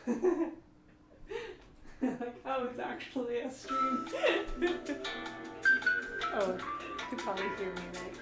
Like how it's actually a stream. Oh, you could probably hear me, right?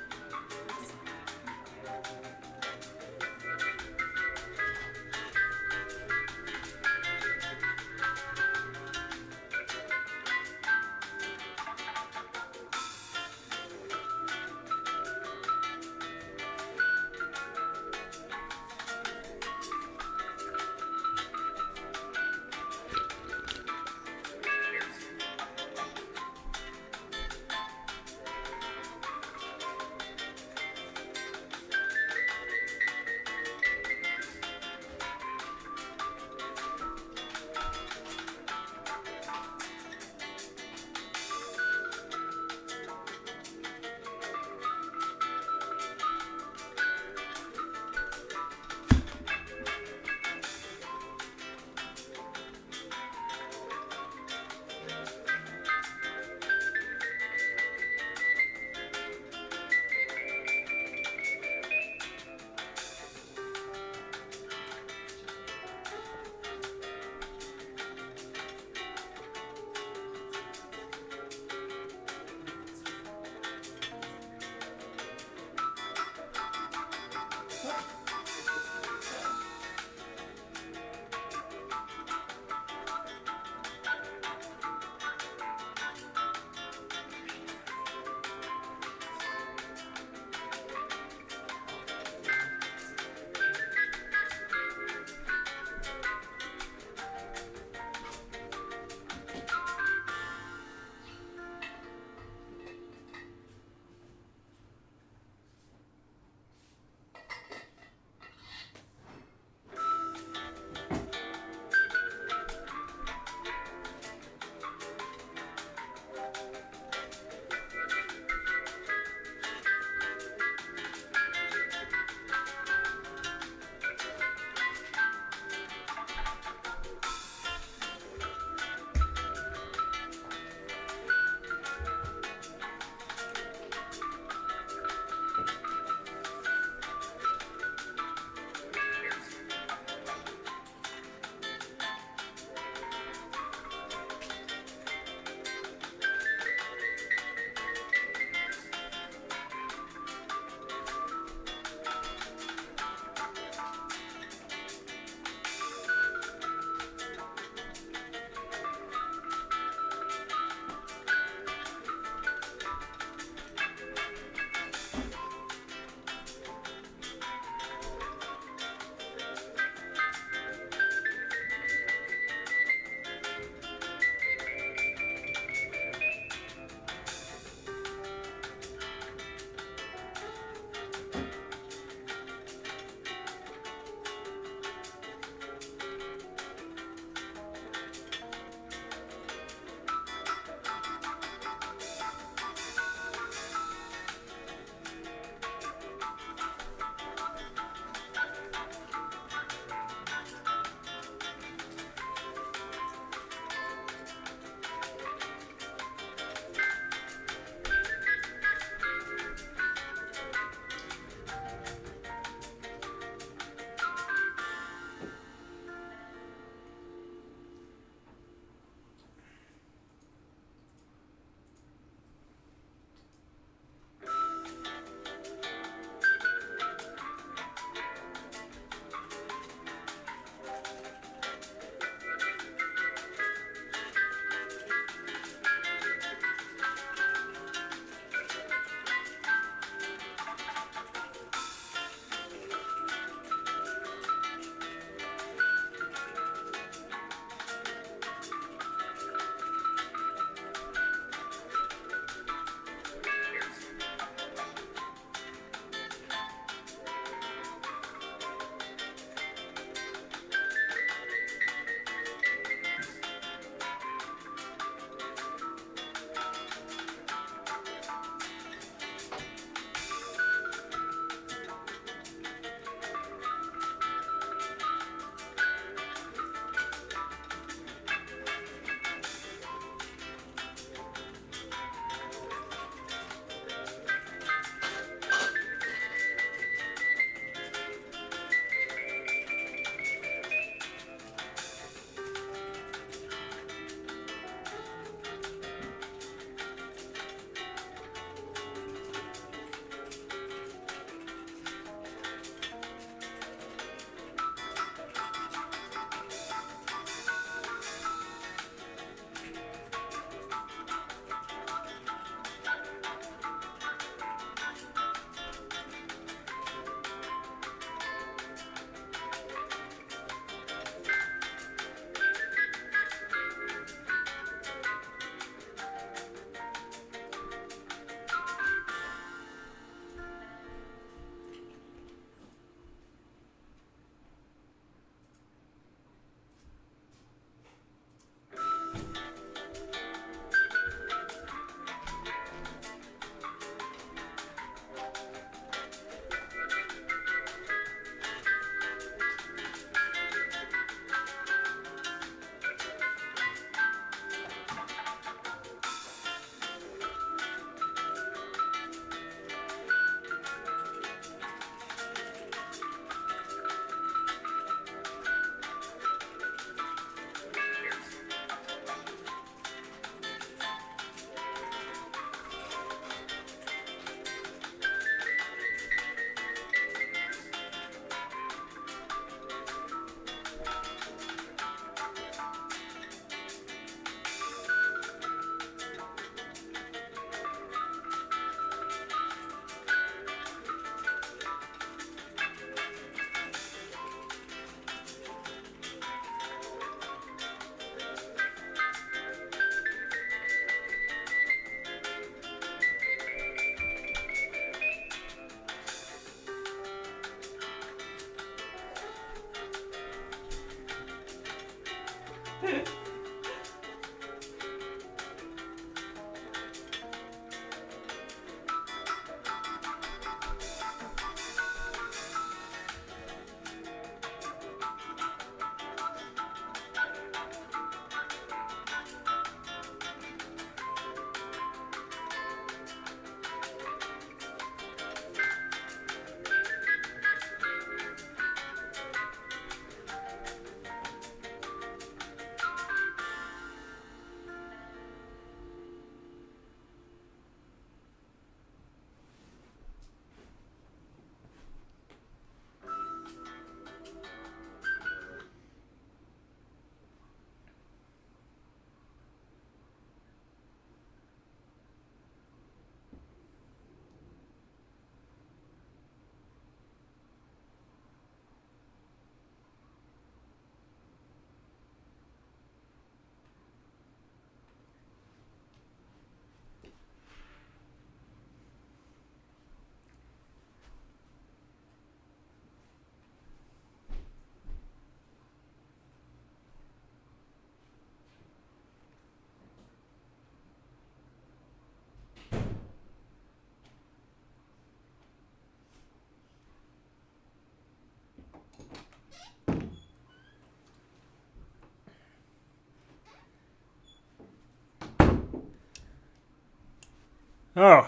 Oh,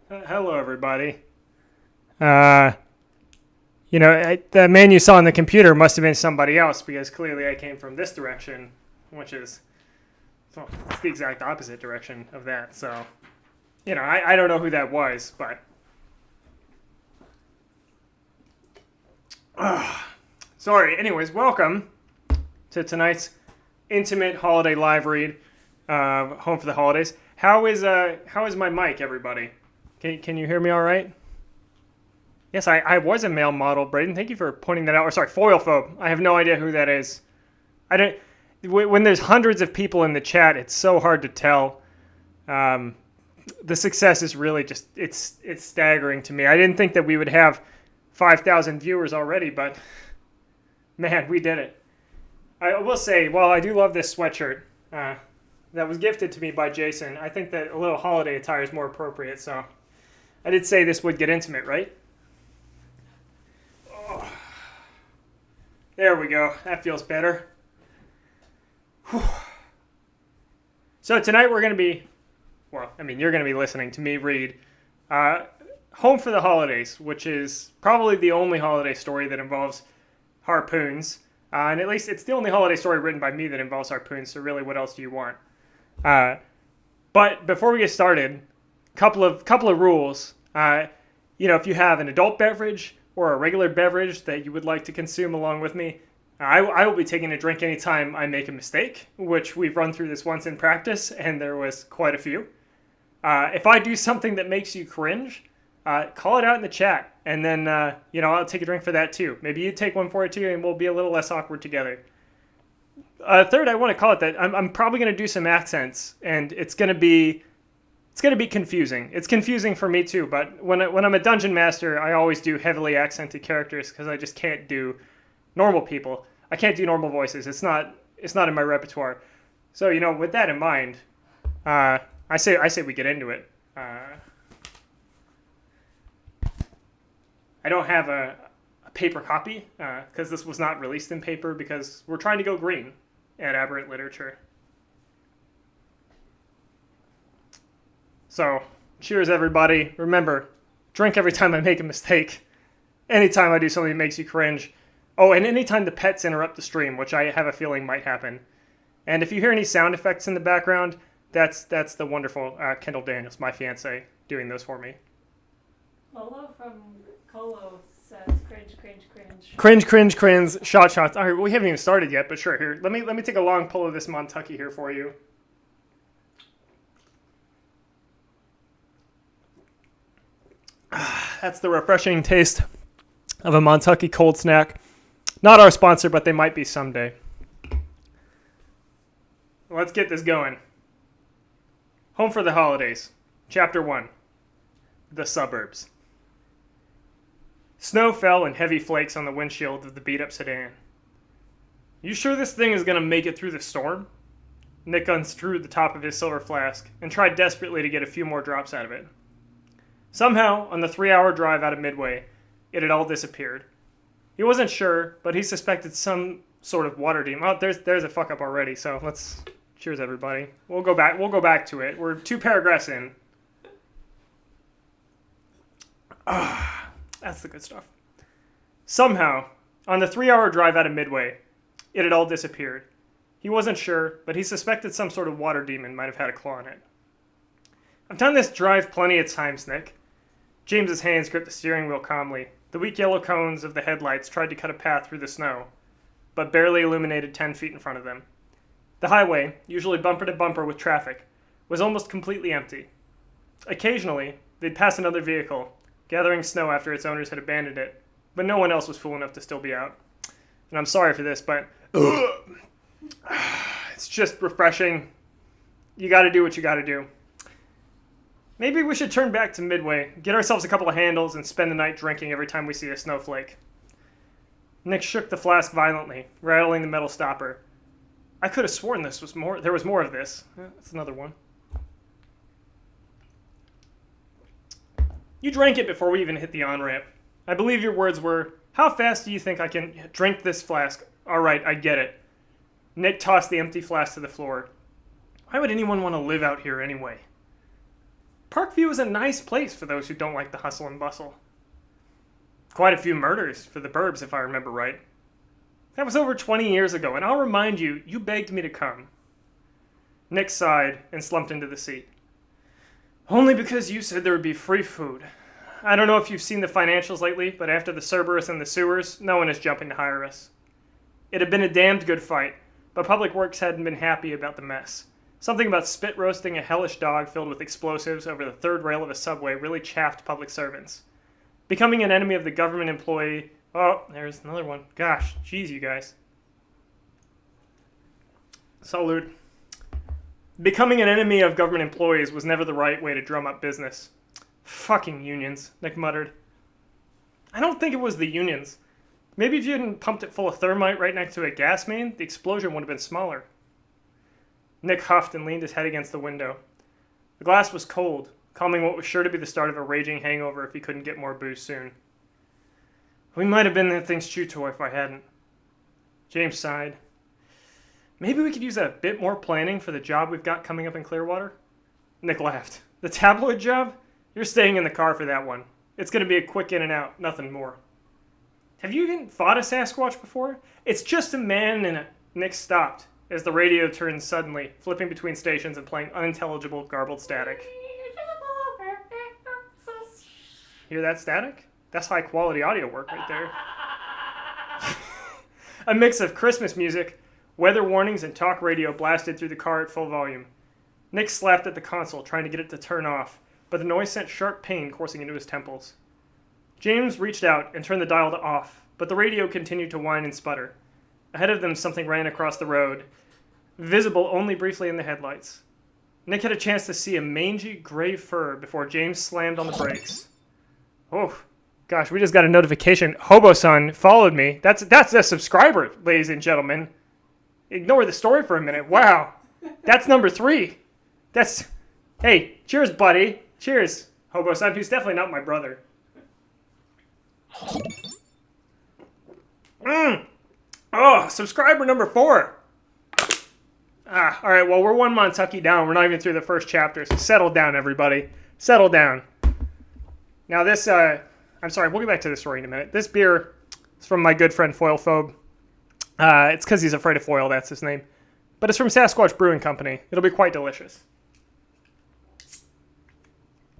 hello everybody. The man you saw on the computer must have been somebody else because clearly I came from this direction, which is, well, it's the exact opposite direction of that. So, I don't know who that was, but. Sorry. Anyways, welcome to tonight's intimate holiday live read, Home for the Holidays. How is my mic, everybody? Can you hear me all right? Yes, I was a male model, Braden. Thank you for pointing that out. Or sorry, foilphobe. I have no idea who that is. I don't. When there's hundreds of people in the chat, it's so hard to tell. The success is really just it's staggering to me. I didn't think that we would have 5,000 viewers already, but man, we did it. I will say, while I do love this sweatshirt that was gifted to me by Jason, I think that a little holiday attire is more appropriate. So I did say this would get intimate, right? Oh. There we go. That feels better. Whew. So tonight we're going to be, you're going to be listening to me read Home for the Holidays, which is probably the only holiday story that involves harpoons. And at least it's the only holiday story written by me that involves harpoons, so really what else do you want? But before we get started, couple of rules. If you have an adult beverage or a regular beverage that you would like to consume along with me, I will be taking a drink anytime I make a mistake, which we've run through this once in practice, and there was quite a few. If I do something that makes you cringe, call it out in the chat, and then, I'll take a drink for that too. Maybe you take one for it too, and we'll be a little less awkward together. Third, I want to call it that I'm probably going to do some accents, and it's going to be confusing. It's confusing for me too, but when I'm a dungeon master, I always do heavily accented characters because I just can't do normal people. I can't do normal voices. It's not in my repertoire. So, with that in mind, I say we get into it. I don't have a paper copy because this was not released in paper because we're trying to go green at Aberrant Literature. So, cheers everybody. Remember, drink every time I make a mistake. Anytime I do something that makes you cringe. Oh, and anytime the pets interrupt the stream, which I have a feeling might happen. And if you hear any sound effects in the background, that's the wonderful Kendall Daniels, my fiance, doing those for me. Lolo from Colo says cringe, cringe, cringe. Cringe, cringe, cringe, shots. All right, well, we haven't even started yet, but sure. Here, let me take a long pull of this Montucky here for you. That's the refreshing taste of a Montucky cold snack. Not our sponsor, but they might be someday. Let's get this going. Home for the Holidays, Chapter 1, The Suburbs. Snow fell in heavy flakes on the windshield of the beat-up sedan. You sure this thing is going to make it through the storm? Nick unscrewed the top of his silver flask and tried desperately to get a few more drops out of it. Somehow, on the 3-hour drive out of Midway, it had all disappeared. He wasn't sure, but he suspected some sort of water demon. Oh, there's a fuck up already, so let's... Cheers, everybody. We'll go back to it. We're 2 paragraphs in. That's the good stuff. Somehow, on the 3-hour drive out of Midway, it had all disappeared. He wasn't sure, but he suspected some sort of water demon might have had a claw in it. I've done this drive plenty of times, Nick. James's hands gripped the steering wheel calmly. The weak yellow cones of the headlights tried to cut a path through the snow, but barely illuminated 10 feet in front of them. The highway, usually bumper to bumper with traffic, was almost completely empty. Occasionally, they'd pass another vehicle, gathering snow after its owners had abandoned it, but no one else was fool enough to still be out. And I'm sorry for this, but it's just refreshing. You gotta do what you gotta do. Maybe we should turn back to Midway, get ourselves a couple of handles, and spend the night drinking every time we see a snowflake. Nick shook the flask violently, rattling the metal stopper. I could have sworn there was more of this. That's another one. You drank it before we even hit the on-ramp. I believe your words were, how fast do you think I can drink this flask? All right, I get it. Nick tossed the empty flask to the floor. Why would anyone want to live out here anyway? Parkview is a nice place for those who don't like the hustle and bustle. Quite a few murders for the burbs, if I remember right. That was over 20 years ago, and I'll remind you, you begged me to come. Nick sighed and slumped into the seat. Only because you said there would be free food. I don't know if you've seen the financials lately, but after the Cerberus and the sewers, no one is jumping to hire us. It had been a damned good fight, but Public Works hadn't been happy about the mess. Something about spit roasting a hellish dog filled with explosives over the third rail of a subway really chaffed public servants. Becoming an enemy of the government employee... Oh, there's another one. Gosh, geez, you guys. Salute. Becoming an enemy of government employees was never the right way to drum up business. Fucking unions, Nick muttered. I don't think it was the unions. Maybe if you hadn't pumped it full of thermite right next to a gas main, the explosion would have been smaller. Nick huffed and leaned his head against the window. The glass was cold, calming what was sure to be the start of a raging hangover if he couldn't get more booze soon. We might have been that thing's chew toy if I hadn't. James sighed. Maybe we could use a bit more planning for the job we've got coming up in Clearwater? Nick laughed. The tabloid job? You're staying in the car for that one. It's going to be a quick in and out, nothing more. Have you even fought a Sasquatch before? It's just a man and a... Nick stopped as the radio turned suddenly, flipping between stations and playing unintelligible, garbled static. Hear that static? That's high quality audio work right there. A mix of Christmas music, weather warnings, and talk radio blasted through the car at full volume. Nick slapped at the console, trying to get it to turn off, but the noise sent sharp pain coursing into his temples. James reached out and turned the dial to off, but the radio continued to whine and sputter. Ahead of them, something ran across the road, visible only briefly in the headlights. Nick had a chance to see a mangy gray fur before James slammed on the brakes. Oh, gosh, we just got a notification. Hobo-san followed me. That's a subscriber, ladies and gentlemen. Ignore the story for a minute. Wow. That's number 3. That's... Hey, cheers, buddy. Cheers, Hobo-san, who's definitely not my brother. Oh, subscriber number 4. All right, well, we're 1 Montucky down. We're not even through the first chapter, so settle down, everybody. Settle down. Now this, I'm sorry, we'll get back to the story in a minute. This beer is from my good friend Foilphobe. It's because he's afraid of foil, that's his name. But it's from Sasquatch Brewing Company. It'll be quite delicious.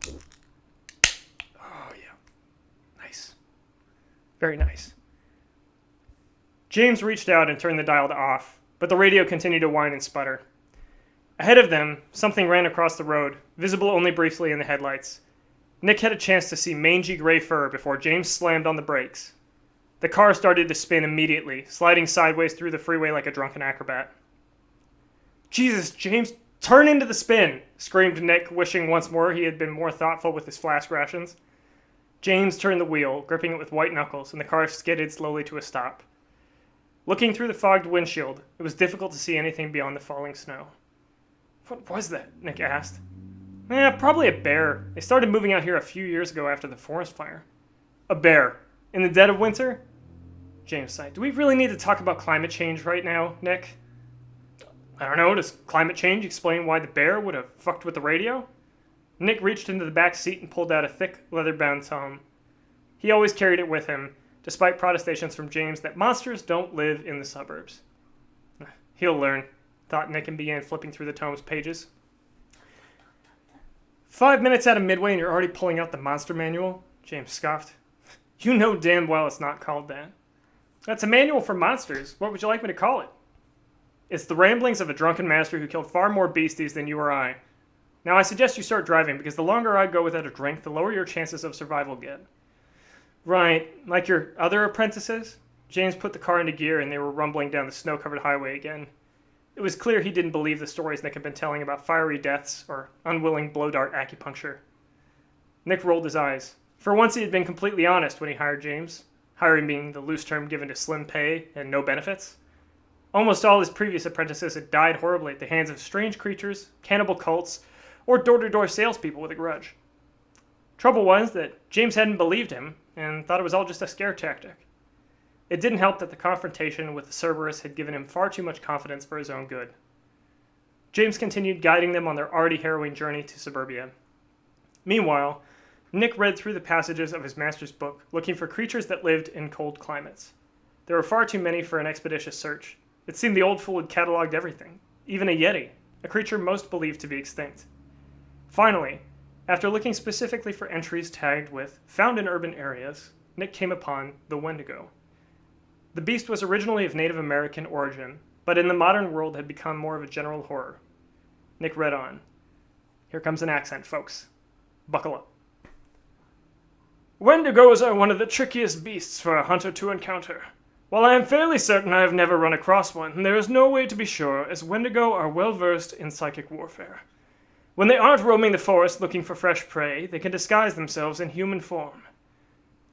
Oh, yeah. Nice. Very nice. James reached out and turned the dial to off, but the radio continued to whine and sputter. Ahead of them, something ran across the road, visible only briefly in the headlights. Nick had a chance to see mangy gray fur before James slammed on the brakes. The car started to spin immediately, sliding sideways through the freeway like a drunken acrobat. Jesus, James, turn into the spin, screamed Nick, wishing once more he had been more thoughtful with his flask rations. James turned the wheel, gripping it with white knuckles, and the car skidded slowly to a stop. Looking through the fogged windshield, it was difficult to see anything beyond the falling snow. What was that? Nick asked. Probably a bear. They started moving out here a few years ago after the forest fire. A bear? In the dead of winter? James sighed. Do we really need to talk about climate change right now, Nick? I don't know. Does climate change explain why the bear would have fucked with the radio? Nick reached into the back seat and pulled out a thick, leather-bound tome. He always carried it with him, despite protestations from James that monsters don't live in the suburbs. He'll learn, thought Nick, and began flipping through the tome's pages. 5 minutes out of Midway and you're already pulling out the monster manual? James scoffed. You know damn well it's not called that. That's a manual for monsters. What would you like me to call it? It's the ramblings of a drunken master who killed far more beasties than you or I. Now I suggest you start driving, because the longer I go without a drink, the lower your chances of survival get. Right, like your other apprentices? James put the car into gear and they were rumbling down the snow-covered highway again. It was clear he didn't believe the stories Nick had been telling about fiery deaths or unwilling blow-dart acupuncture. Nick rolled his eyes. For once he had been completely honest when he hired James, hiring being the loose term given to slim pay and no benefits. Almost all his previous apprentices had died horribly at the hands of strange creatures, cannibal cults, or door-to-door salespeople with a grudge. Trouble was that James hadn't believed him and thought it was all just a scare tactic. It didn't help that the confrontation with the Cerberus had given him far too much confidence for his own good. James continued guiding them on their already harrowing journey to suburbia. Meanwhile, Nick read through the passages of his master's book, looking for creatures that lived in cold climates. There were far too many for an expeditious search. It seemed the old fool had cataloged everything, even a yeti, a creature most believed to be extinct. Finally, after looking specifically for entries tagged with "found in urban areas," Nick came upon the Wendigo. The beast was originally of Native American origin, but in the modern world had become more of a general horror. Nick read on. Here comes an accent, folks. Buckle up. Wendigos are one of the trickiest beasts for a hunter to encounter. While I am fairly certain I have never run across one, there is no way to be sure, as Wendigo are well versed in psychic warfare. When they aren't roaming the forest looking for fresh prey, they can disguise themselves in human form.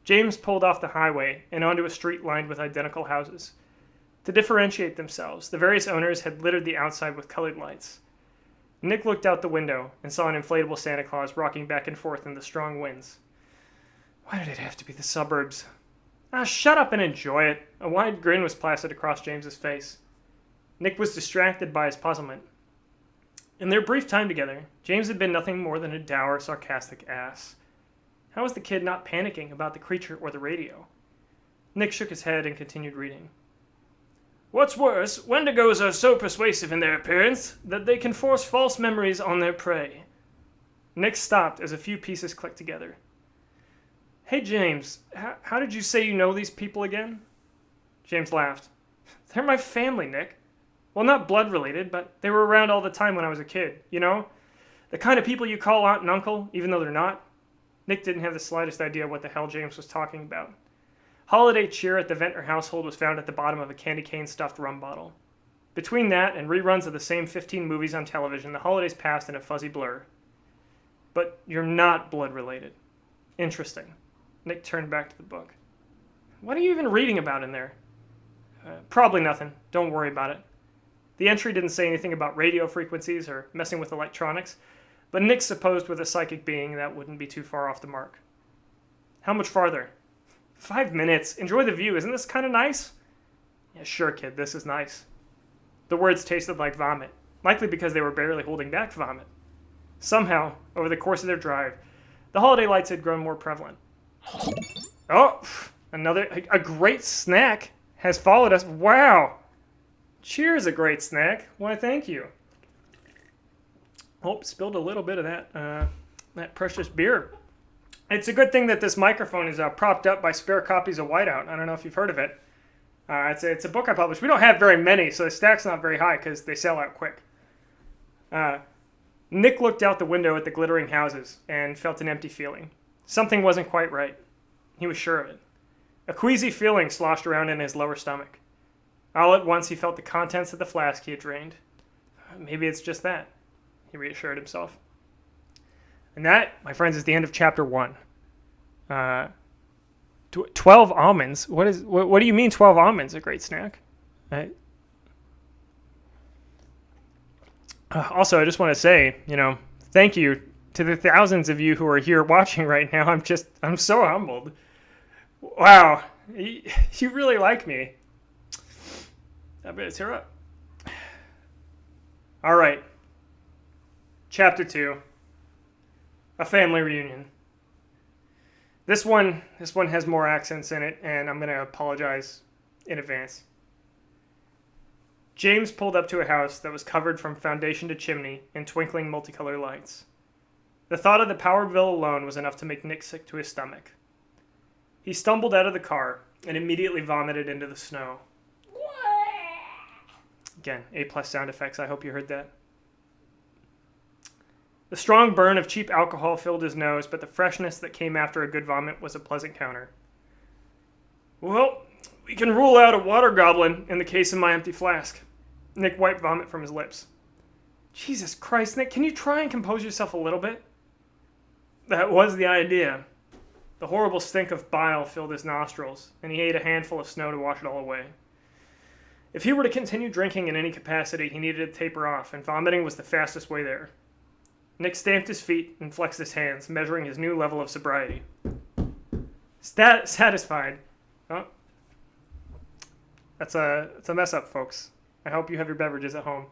James pulled off the highway and onto a street lined with identical houses. To differentiate themselves, the various owners had littered the outside with colored lights. Nick looked out the window and saw an inflatable Santa Claus rocking back and forth in the strong winds. Why did it have to be the suburbs? Shut up and enjoy it. A wide grin was plastered across James's face. Nick was distracted by his puzzlement. In their brief time together, James had been nothing more than a dour, sarcastic ass. How was the kid not panicking about the creature or the radio? Nick shook his head and continued reading. What's worse, Wendigos are so persuasive in their appearance that they can force false memories on their prey. Nick stopped as a few pieces clicked together. Hey, James, how did you say you know these people again? James laughed. They're my family, Nick. Well, not blood-related, but they were around all the time when I was a kid, you know? The kind of people you call aunt and uncle, even though they're not. Nick didn't have the slightest idea what the hell James was talking about. Holiday cheer at the Ventnor household was found at the bottom of a candy cane stuffed rum bottle. Between that and reruns of the same 15 movies on television, the holidays passed in a fuzzy blur. But you're not blood-related. Interesting. Nick turned back to the book. What are you even reading about in there? Probably nothing. Don't worry about it. The entry didn't say anything about radio frequencies or messing with electronics, but Nick supposed with a psychic being that wouldn't be too far off the mark. How much farther? 5 minutes. Enjoy the view. Isn't this kind of nice? Yeah, sure, kid. This is nice. The words tasted like vomit, likely because they were barely holding back vomit. Somehow, over the course of their drive, the holiday lights had grown more prevalent. Oh, a great snack has followed us. Wow. Cheers, a great snack. Why, thank you. Oh, spilled a little bit of that precious beer. It's a good thing that this microphone is propped up by spare copies of Whiteout. I don't know if you've heard of it. It's a book I published. We don't have very many, so the stack's not very high because they sell out quick. Nick looked out the window at the glittering houses and felt an empty feeling. Something wasn't quite right. He was sure of it. A queasy feeling sloshed around in his lower stomach. All at once he felt the contents of the flask he had drained. Maybe it's just that, he reassured himself. And that, my friends, is the end of chapter 1. 12 almonds? What do you mean 12 almonds, a great snack? Also, I just want to say, thank you to the thousands of you who are here watching right now. I'm so humbled. Wow, you really like me. I better tear up. All right. Chapter 2. A family reunion. This one has more accents in it, and I'm going to apologize in advance. James pulled up to a house that was covered from foundation to chimney in twinkling multicolored lights. The thought of the power bill alone was enough to make Nick sick to his stomach. He stumbled out of the car and immediately vomited into the snow. Again, A+ sound effects. I hope you heard that. The strong burn of cheap alcohol filled his nose, but the freshness that came after a good vomit was a pleasant counter. Well, we can rule out a water goblin in the case of my empty flask. Nick wiped vomit from his lips. Jesus Christ, Nick, can you try and compose yourself a little bit? That was the idea. The horrible stink of bile filled his nostrils, and he ate a handful of snow to wash it all away. If he were to continue drinking in any capacity, he needed to taper off, and vomiting was the fastest way there. Nick stamped his feet and flexed his hands, measuring his new level of sobriety. Satisfied. Oh. That's a mess up, folks. I hope you have your beverages at home.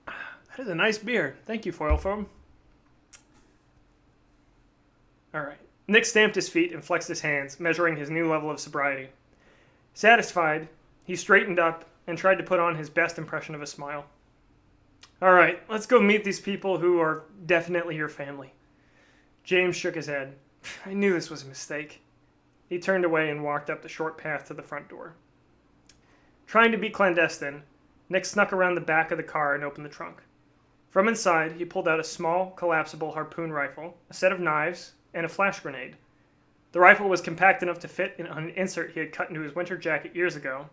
That is a nice beer. Thank you, Foil Foam. All right. Nick stamped his feet and flexed his hands, measuring his new level of sobriety. Satisfied, he straightened up and tried to put on his best impression of a smile. All right, let's go meet these people who are definitely your family. James shook his head. I knew this was a mistake. He turned away and walked up the short path to the front door. Trying to be clandestine, Nick snuck around the back of the car and opened the trunk. From inside, he pulled out a small, collapsible harpoon rifle, a set of knives, and a flash grenade. The rifle was compact enough to fit in an insert he had cut into his winter jacket years ago,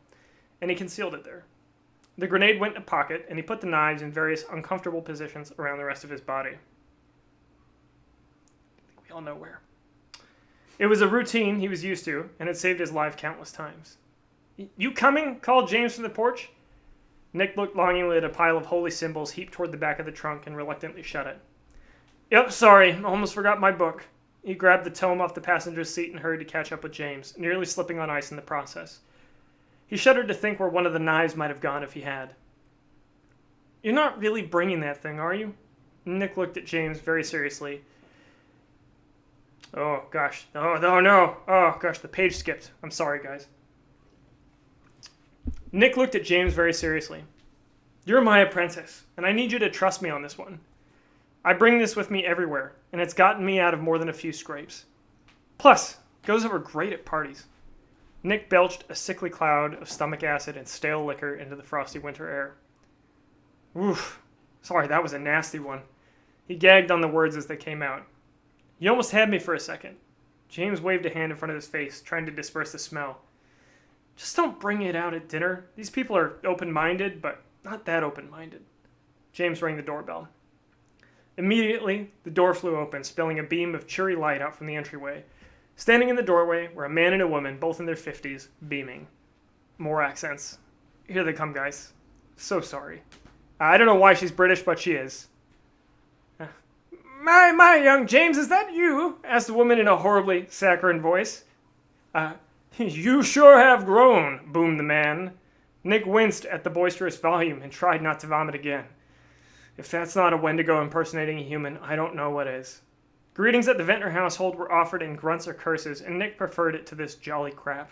and he concealed it there. The grenade went in a pocket, and he put the knives in various uncomfortable positions around the rest of his body. I think we all know where. It was a routine he was used to, and had saved his life countless times. You coming? Called James from the porch. Nick looked longingly at a pile of holy symbols heaped toward the back of the trunk and reluctantly shut it. Yep, sorry, almost forgot my book. He grabbed the tome off the passenger's seat and hurried to catch up with James, nearly slipping on ice in the process. He shuddered to think where one of the knives might have gone if he had. You're not really bringing that thing, are you? Nick looked at James very seriously. Oh, gosh. Oh, no. Oh, gosh, the page skipped. I'm sorry, guys. Nick looked at James very seriously. You're my apprentice, and I need you to trust me on this one. I bring this with me everywhere, and it's gotten me out of more than a few scrapes. Plus, it goes over great at parties. Nick belched a sickly cloud of stomach acid and stale liquor into the frosty winter air. Oof. Sorry, that was a nasty one. He gagged on the words as they came out. You almost had me for a second. James waved a hand in front of his face, trying to disperse the smell. Just don't bring it out at dinner. These people are open-minded, but not that open-minded. James rang the doorbell. Immediately, the door flew open, spilling a beam of cheery light out from the entryway. Standing in the doorway were a man and a woman, both in their 50s, beaming. More accents. Here they come, guys. So sorry. I don't know why she's British, but she is. My, young James, is that you? Asked the woman in a horribly saccharine voice. You sure have grown, boomed the man. Nick winced at the boisterous volume and tried not to vomit again. If that's not a Wendigo impersonating a human, I don't know what is. Greetings at the Ventnor household were offered in grunts or curses, and Nick preferred it to this jolly crap.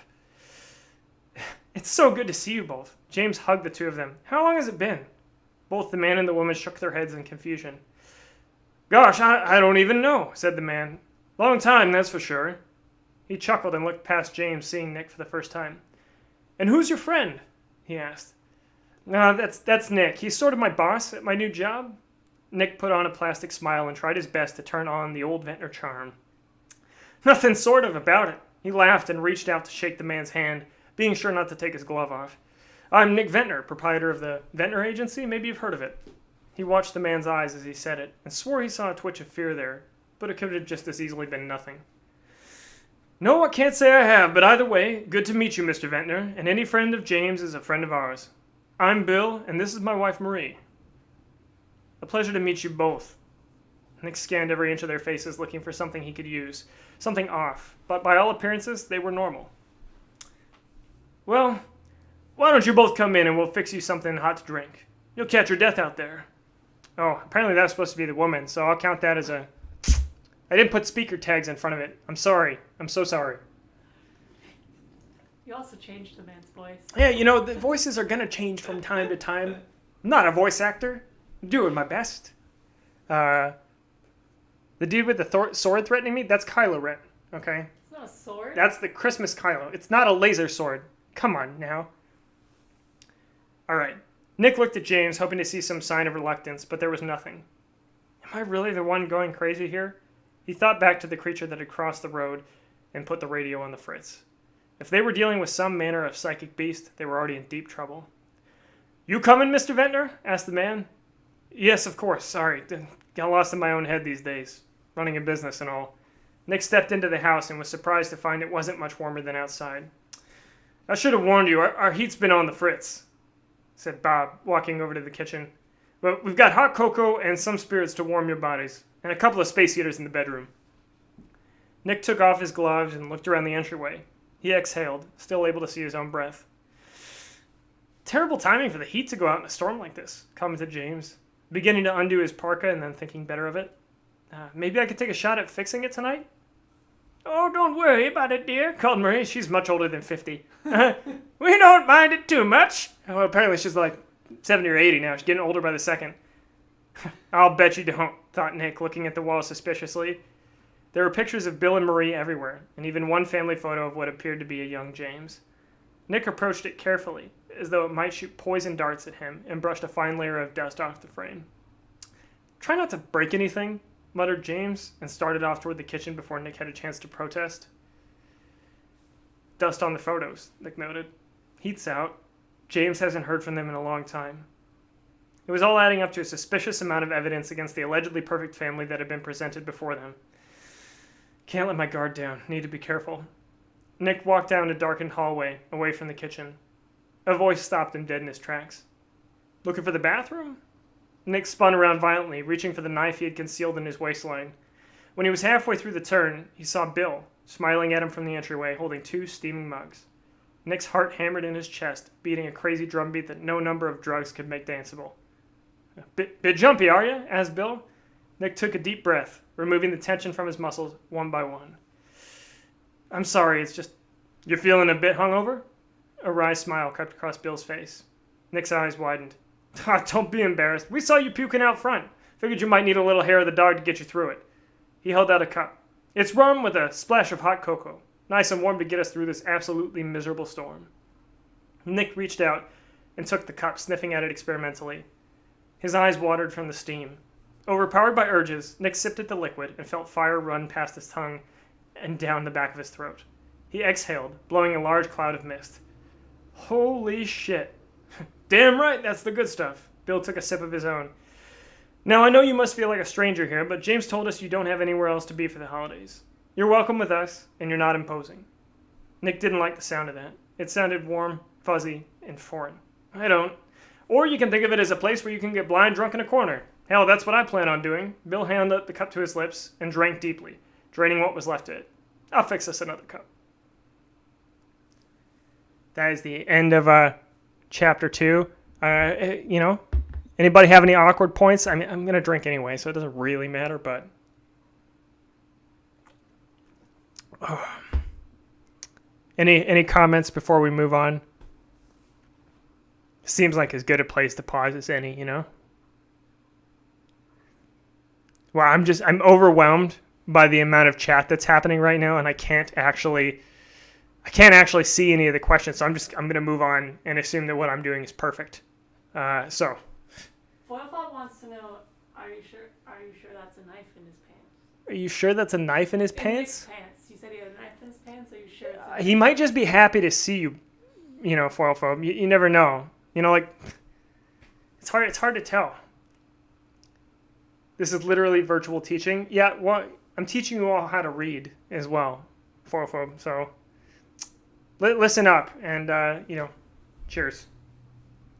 It's so good to see you both. James hugged the two of them. How long has it been? Both the man and the woman shook their heads in confusion. Gosh, I don't even know, said the man. Long time, that's for sure. He chuckled and looked past James, seeing Nick for the first time. And who's your friend? He asked. That's Nick. He's sort of my boss at my new job. Nick put on a plastic smile and tried his best to turn on the old Ventnor charm. Nothing sort of about it. He laughed and reached out to shake the man's hand, being sure not to take his glove off. I'm Nick Ventnor, proprietor of the Ventnor Agency. Maybe you've heard of it. He watched the man's eyes as he said it, and swore he saw a twitch of fear there, but it could have just as easily been nothing. No, I can't say I have, but either way, good to meet you, Mr. Ventnor, and any friend of James is a friend of ours. I'm Bill, and this is my wife, Marie. A pleasure to meet you both. Nick scanned every inch of their faces looking for something he could use, something off, but by all appearances, they were normal. Well, why don't you both come in and we'll fix you something hot to drink. You'll catch your death out there. Oh, apparently that was supposed to be the woman, so I'll count that as a... I didn't put speaker tags in front of it. I'm sorry. I'm so sorry. You also changed the man's voice. Yeah, the voices are going to change from time to time. I'm not a voice actor. I'm doing my best. The dude with the sword threatening me, that's Kylo Ren, okay? It's not a sword. That's the Christmas Kylo. It's not a laser sword. Come on now. All right. Nick looked at James, hoping to see some sign of reluctance, but there was nothing. Am I really the one going crazy here? He thought back to the creature that had crossed the road and put the radio on the fritz. If they were dealing with some manner of psychic beast, they were already in deep trouble. You coming, Mr. Ventnor? Asked the man. Yes, of course. Sorry. Got lost in my own head these days. Running a business and all. Nick stepped into the house and was surprised to find it wasn't much warmer than outside. I should have warned you. Our heat's been on the fritz, said Bob, walking over to the kitchen. But we've got hot cocoa and some spirits to warm your bodies, and a couple of space heaters in the bedroom. Nick took off his gloves and looked around the entryway. He exhaled, still able to see his own breath. Terrible timing for the heat to go out in a storm like this, commented James, beginning to undo his parka and then thinking better of it. Maybe I could take a shot at fixing it tonight? Oh, don't worry about it, dear, called Marie. She's much older than 50. We don't mind it too much. Oh, apparently she's like 70 or 80 now. She's getting older by the second. I'll bet you don't, thought Nick, looking at the wall suspiciously. There were pictures of Bill and Marie everywhere, and even one family photo of what appeared to be a young James. Nick approached it carefully, as though it might shoot poison darts at him, and brushed a fine layer of dust off the frame. Try not to break anything, muttered James, and started off toward the kitchen before Nick had a chance to protest. Dust on the photos, Nick noted. Heat's out. James hasn't heard from them in a long time. It was all adding up to a suspicious amount of evidence against the allegedly perfect family that had been presented before them. Can't let my guard down. Need to be careful. Nick walked down a darkened hallway, away from the kitchen. A voice stopped him dead in his tracks. Looking for the bathroom? Nick spun around violently, reaching for the knife he had concealed in his waistline. When he was halfway through the turn, he saw Bill, smiling at him from the entryway, holding 2 steaming mugs. Nick's heart hammered in his chest, beating a crazy drumbeat that no number of drugs could make danceable. Bit jumpy, are you? Asked Bill. Nick took a deep breath, removing the tension from his muscles one by one. I'm sorry, it's just... You're feeling a bit hungover? A wry smile crept across Bill's face. Nick's eyes widened. Don't be embarrassed. We saw you puking out front. Figured you might need a little hair of the dog to get you through it. He held out a cup. It's rum with a splash of hot cocoa. Nice and warm to get us through this absolutely miserable storm. Nick reached out and took the cup, sniffing at it experimentally. His eyes watered from the steam. Overpowered by urges, Nick sipped at the liquid and felt fire run past his tongue and down the back of his throat. He exhaled, blowing a large cloud of mist. Holy shit. Damn right, that's the good stuff. Bill took a sip of his own. Now, I know you must feel like a stranger here, but James told us you don't have anywhere else to be for the holidays. You're welcome with us, and you're not imposing. Nick didn't like the sound of that. It sounded warm, fuzzy, and foreign. I don't. Or you can think of it as a place where you can get blind drunk in a corner. Hell, that's what I plan on doing. Bill handed up the cup to his lips and drank deeply, draining what was left of it. I'll fix us another cup. That is the end of chapter 2. Anybody have any awkward points? I mean, I'm going to drink anyway, so it doesn't really matter, but... Any comments before we move on? Seems like as good a place to pause as any, you know? Well, I'm overwhelmed by the amount of chat that's happening right now, and I can't actually see any of the questions, so I'm going to move on and assume that what I'm doing is perfect. So. Foilfog wants to know, are you sure that's a knife in his pants? Are you sure that's a knife in his pants? In Nick's pants. You said he had a knife in his pants, are you sure it's a knife? He might just be happy to see you, Foilphobe. You never know. It's hard to tell. This is literally virtual teaching. Yeah, I'm teaching you all how to read as well, Foilphobe. So listen up and, cheers.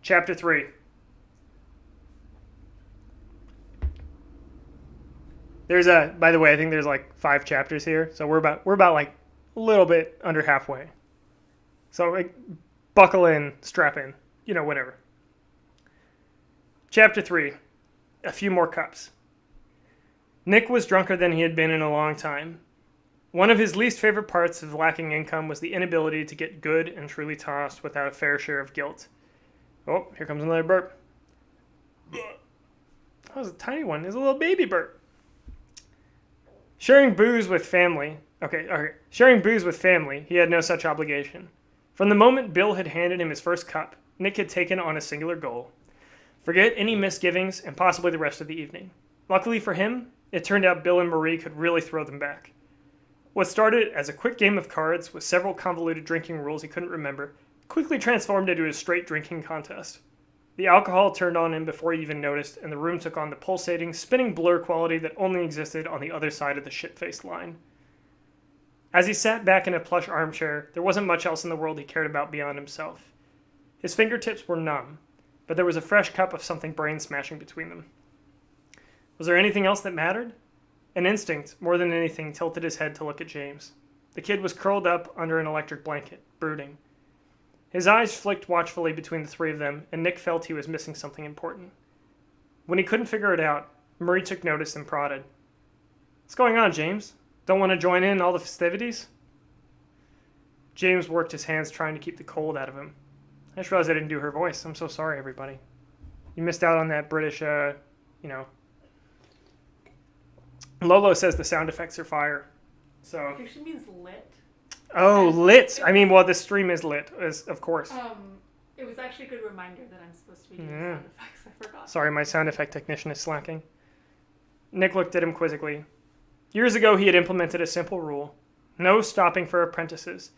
Chapter 3. By the way, I think there's like 5 chapters here. So we're about like a little bit under halfway. So like, buckle in, strap in, whatever. Chapter 3. A few more cups. Nick was drunker than he had been in a long time. One of his least favorite parts of lacking income was the inability to get good and truly tossed without a fair share of guilt. Oh, here comes another burp. That was a tiny one. It was a little baby burp. Sharing booze with family, he had no such obligation. From the moment Bill had handed him his first cup, Nick had taken on a singular goal. Forget any misgivings and possibly the rest of the evening. Luckily for him, it turned out Bill and Marie could really throw them back. What started as a quick game of cards with several convoluted drinking rules he couldn't remember quickly transformed into a straight drinking contest. The alcohol turned on him before he even noticed, and the room took on the pulsating, spinning blur quality that only existed on the other side of the shit-faced line. As he sat back in a plush armchair, there wasn't much else in the world he cared about beyond himself. His fingertips were numb, but there was a fresh cup of something brain-smashing between them. Was there anything else that mattered? An instinct, more than anything, tilted his head to look at James. The kid was curled up under an electric blanket, brooding. His eyes flicked watchfully between the 3 of them, and Nick felt he was missing something important. When he couldn't figure it out, Marie took notice and prodded. What's going on, James? Don't want to join in all the festivities? James worked his hands trying to keep the cold out of him. I just realized I didn't do her voice. I'm so sorry, everybody. You missed out on that British, Lolo says the sound effects are fire. So. It actually means lit. Oh, lit. I mean, well, this stream is lit, of course. It was actually a good reminder that I'm supposed to be doing sound effects. I forgot. Sorry, my sound effect technician is slacking. Nick looked at him quizzically. Years ago, he had implemented a simple rule. No stopping for apprentices.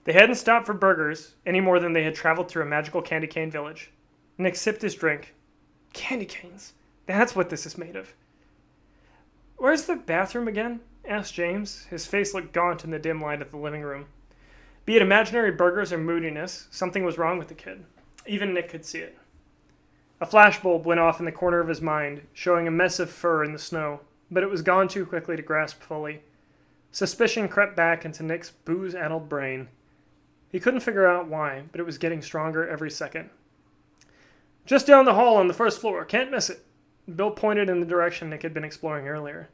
They hadn't stopped for burgers any more than they had traveled through a magical candy cane village. Nick sipped his drink. Candy canes. That's what this is made of. Where's the bathroom again? Asked James. His face looked gaunt in the dim light of the living room. Be it imaginary burgers or moodiness, something was wrong with the kid. Even Nick could see it. A flashbulb went off in the corner of his mind, showing a mess of fur in the snow, but it was gone too quickly to grasp fully. Suspicion crept back into Nick's booze-addled brain. He couldn't figure out why, but it was getting stronger every second. Just down the hall on the first floor. Can't miss it. Bill pointed in the direction Nick had been exploring earlier.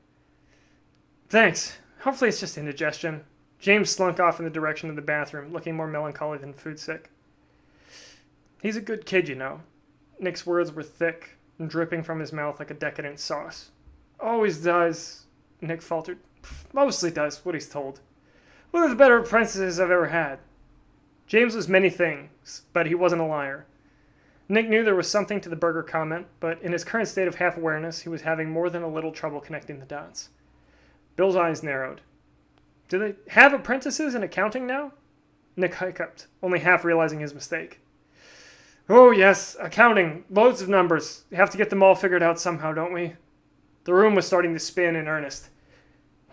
Thanks. Hopefully it's just indigestion. James slunk off in the direction of the bathroom, looking more melancholy than food sick. He's a good kid, you know. Nick's words were thick and dripping from his mouth like a decadent sauce. Always does, Nick faltered. Mostly does what he's told. One of the better apprentices I've ever had. James was many things, but he wasn't a liar. Nick knew there was something to the burger comment, but in his current state of half-awareness, he was having more than a little trouble connecting the dots. Bill's eyes narrowed. Do they have apprentices in accounting now? Nick hiccuped, only half realizing his mistake. Oh, yes, accounting. Loads of numbers. We have to get them all figured out somehow, don't we? The room was starting to spin in earnest.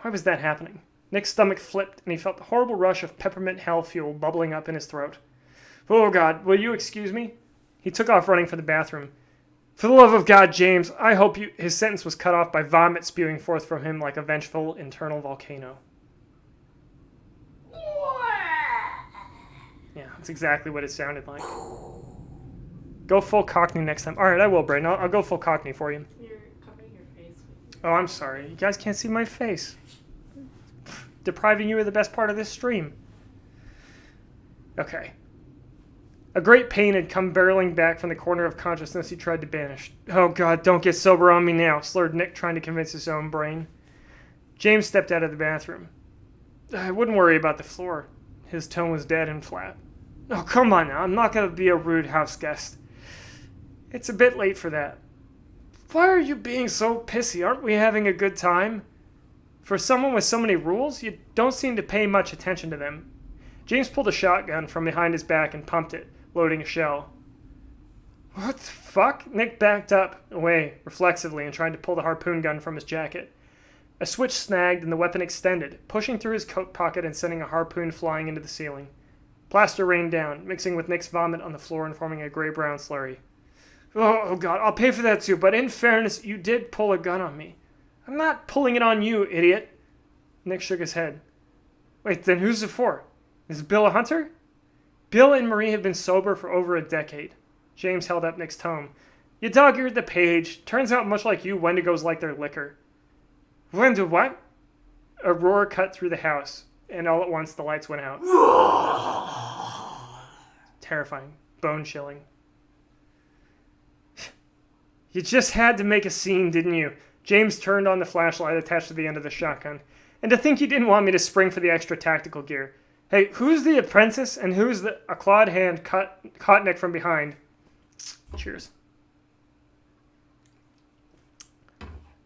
Why was that happening? Nick's stomach flipped, and he felt the horrible rush of peppermint hell fuel bubbling up in his throat. Oh, God, will you excuse me? He took off running for the bathroom. For the love of God, James, I hope you... His sentence was cut off by vomit spewing forth from him like a vengeful internal volcano. Yeah, that's exactly what it sounded like. Go full Cockney next time. Alright, I will, Brayden. I'll go full Cockney for you. You're covering your face. Oh, I'm sorry. You guys can't see my face. Depriving you of the best part of this stream. Okay. A great pain had come barreling back from the corner of consciousness he tried to banish. Oh, God, don't get sober on me now, slurred Nick, trying to convince his own brain. James stepped out of the bathroom. I wouldn't worry about the floor. His tone was dead and flat. Oh, come on now. I'm not going to be a rude house guest. It's a bit late for that. Why are you being so pissy? Aren't we having a good time? For someone with so many rules, you don't seem to pay much attention to them. James pulled a shotgun from behind his back and pumped it, loading a shell. What the fuck? Nick backed up, away, reflexively, and tried to pull the harpoon gun from his jacket. A switch snagged and the weapon extended, pushing through his coat pocket and sending a harpoon flying into the ceiling. Plaster rained down, mixing with Nick's vomit on the floor and forming a gray-brown slurry. Oh, God, I'll pay for that too, but in fairness, you did pull a gun on me. I'm not pulling it on you, idiot. Nick shook his head. Wait, then who's it for? Is Bill a hunter? Bill and Marie have been sober for over a decade. James held up Nick's tome. You dog-eared the page. Turns out much like you, Wendigos like their liquor. Wendigo what? A roar cut through the house, and all at once the lights went out. Terrifying. Bone-chilling. You just had to make a scene, didn't you? James turned on the flashlight attached to the end of the shotgun. And to think you didn't want me to spring for the extra tactical gear. Hey, who's the apprentice and who's the... A clawed hand caught Nick from behind. Cheers.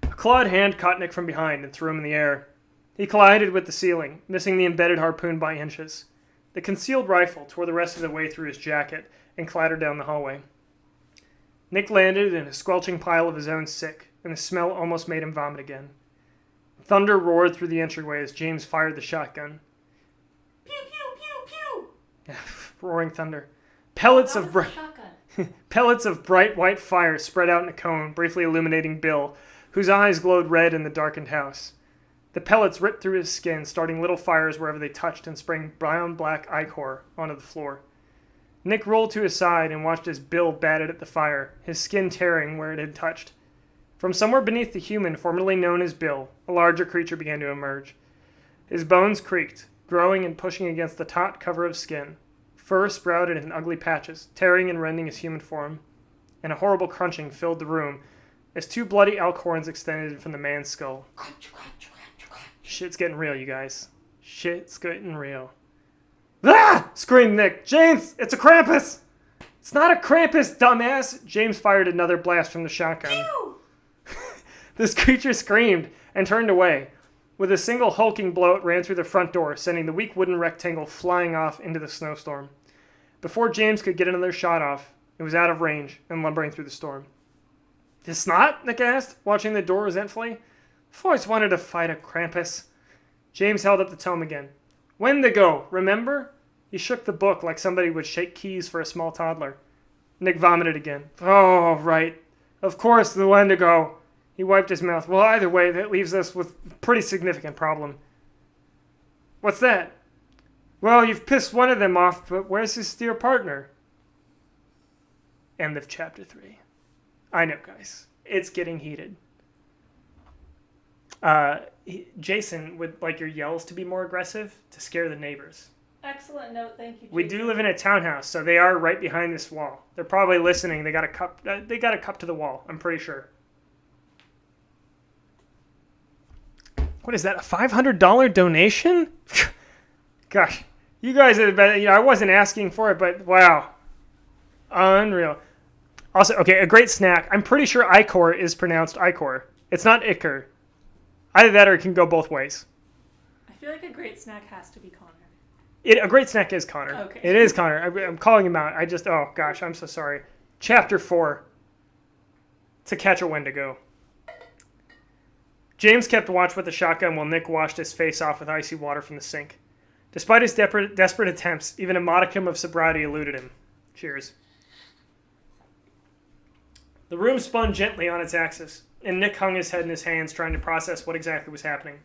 A clawed hand caught Nick from behind and threw him in the air. He collided with the ceiling, missing the embedded harpoon by inches. The concealed rifle tore the rest of the way through his jacket and clattered down the hallway. Nick landed in a squelching pile of his own sick, and the smell almost made him vomit again. Thunder roared through the entryway as James fired the shotgun. Pew, pew, pew, pew! Roaring thunder. Pellets of bright white fire spread out in a cone, briefly illuminating Bill, whose eyes glowed red in the darkened house. The pellets ripped through his skin, starting little fires wherever they touched and spraying brown-black ichor onto the floor. Nick rolled to his side and watched as Bill batted at the fire, his skin tearing where it had touched. From somewhere beneath the human formerly known as Bill, a larger creature began to emerge. His bones creaked, growing and pushing against the taut cover of skin. Fur sprouted in ugly patches, tearing and rending his human form, and a horrible crunching filled the room as two bloody elk horns extended from the man's skull. Shit's getting real, you guys. Shit's getting real. Ah! Screamed Nick. James, it's a Krampus! It's not a Krampus, dumbass! James fired another blast from the shotgun. This creature screamed and turned away. With a single hulking blow, it ran through the front door, sending the weak wooden rectangle flying off into the snowstorm. Before James could get another shot off, it was out of range and lumbering through the storm. It's not? Nick asked, watching the door resentfully. I've always wanted to fight a Krampus. James held up the tome again. Wendigo, remember? He shook the book like somebody would shake keys for a small toddler. Nick vomited again. Oh, right. Of course, the Wendigo. He wiped his mouth. Well, either way, that leaves us with a pretty significant problem. What's that? Well, you've pissed one of them off, but where's his dear partner? End of chapter 3. I know, guys. It's getting heated. Jason would like your yells to be more aggressive to scare the neighbors. Excellent note, thank you, Jason. We do live in a townhouse, so they are right behind this wall. They're probably listening. They got a cup. They got a cup to the wall. I'm pretty sure. What is that? A $500 donation? Gosh, you guys have been. I wasn't asking for it, but wow, unreal. Also, okay, a great snack. I'm pretty sure Icor is pronounced Icor. It's not Iker. Either that or it can go both ways. I feel like a great snack has to be Connor. A great snack is Connor. Okay. It is Connor. I'm calling him out. Oh gosh, I'm so sorry. Chapter 4. To Catch a Wendigo. James kept watch with the shotgun while Nick washed his face off with icy water from the sink. Despite his desperate attempts, even a modicum of sobriety eluded him. Cheers. The room spun gently on its axis, and Nick hung his head in his hands trying to process what exactly was happening.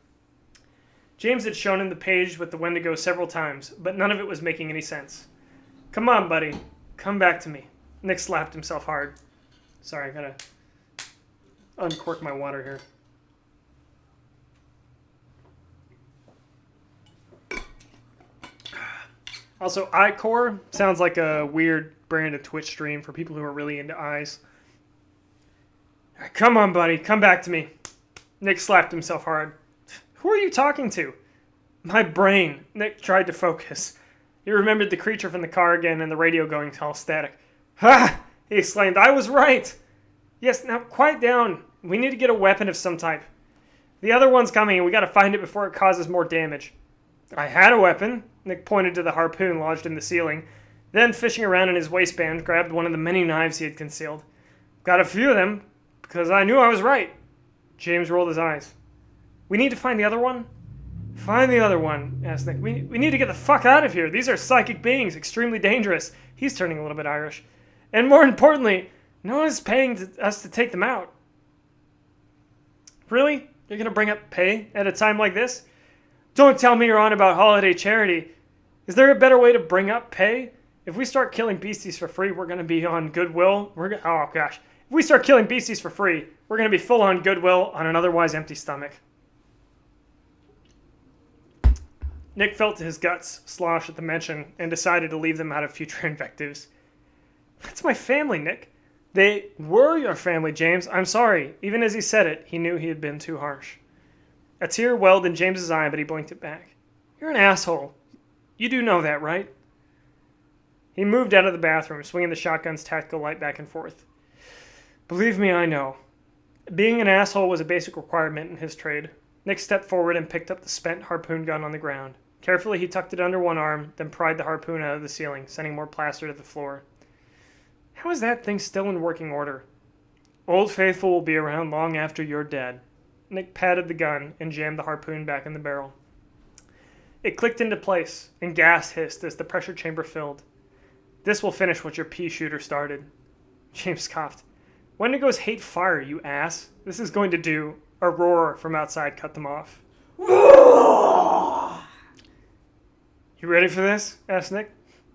James had shown him the page with the Wendigo several times, but none of it was making any sense. Come on, buddy. Come back to me. Nick slapped himself hard. Sorry, I gotta uncork my water here. Also, Icore sounds like a weird brand of Twitch stream for people who are really into eyes. Come on, buddy. Come back to me. Nick slapped himself hard. Who are you talking to? My brain. Nick tried to focus. He remembered the creature from the car again and the radio going all static. Ha! He exclaimed. I was right. Yes, now quiet down. We need to get a weapon of some type. The other one's coming and we gotta find it before it causes more damage. I had a weapon. Nick pointed to the harpoon lodged in the ceiling. Then, fishing around in his waistband, grabbed one of the many knives he had concealed. Got a few of them, because I knew I was right. James rolled his eyes. We need to find the other one? Find the other one, asked Nick. We need to get the fuck out of here. These are psychic beings, extremely dangerous. He's turning a little bit Irish. And more importantly, no one is paying us to take them out. Really? You're going to bring up pay at a time like this? Don't tell me you're on about holiday charity. Is there a better way to bring up pay? If we start killing beasties for free, we're going to be on Goodwill. Oh, gosh. If we start killing beasties for free, we're going to be full on Goodwill on an otherwise empty stomach. Nick felt his guts slosh at the mention and decided to leave them out of future invectives. That's my family, Nick. They were your family, James. I'm sorry. Even as he said it, he knew he had been too harsh. A tear welled in James's eye, but he blinked it back. You're an asshole. You do know that, right? He moved out of the bathroom, swinging the shotgun's tactical light back and forth. Believe me, I know. Being an asshole was a basic requirement in his trade. Nick stepped forward and picked up the spent harpoon gun on the ground. Carefully, he tucked it under one arm, then pried the harpoon out of the ceiling, sending more plaster to the floor. How is that thing still in working order? Old Faithful will be around long after you're dead. Nick patted the gun and jammed the harpoon back in the barrel. It clicked into place, and gas hissed as the pressure chamber filled. This will finish what your pea shooter started. James scoffed. Wendigos hate fire, you ass. This is going to do. A roar from outside cut them off. You ready for this? Asked Nick.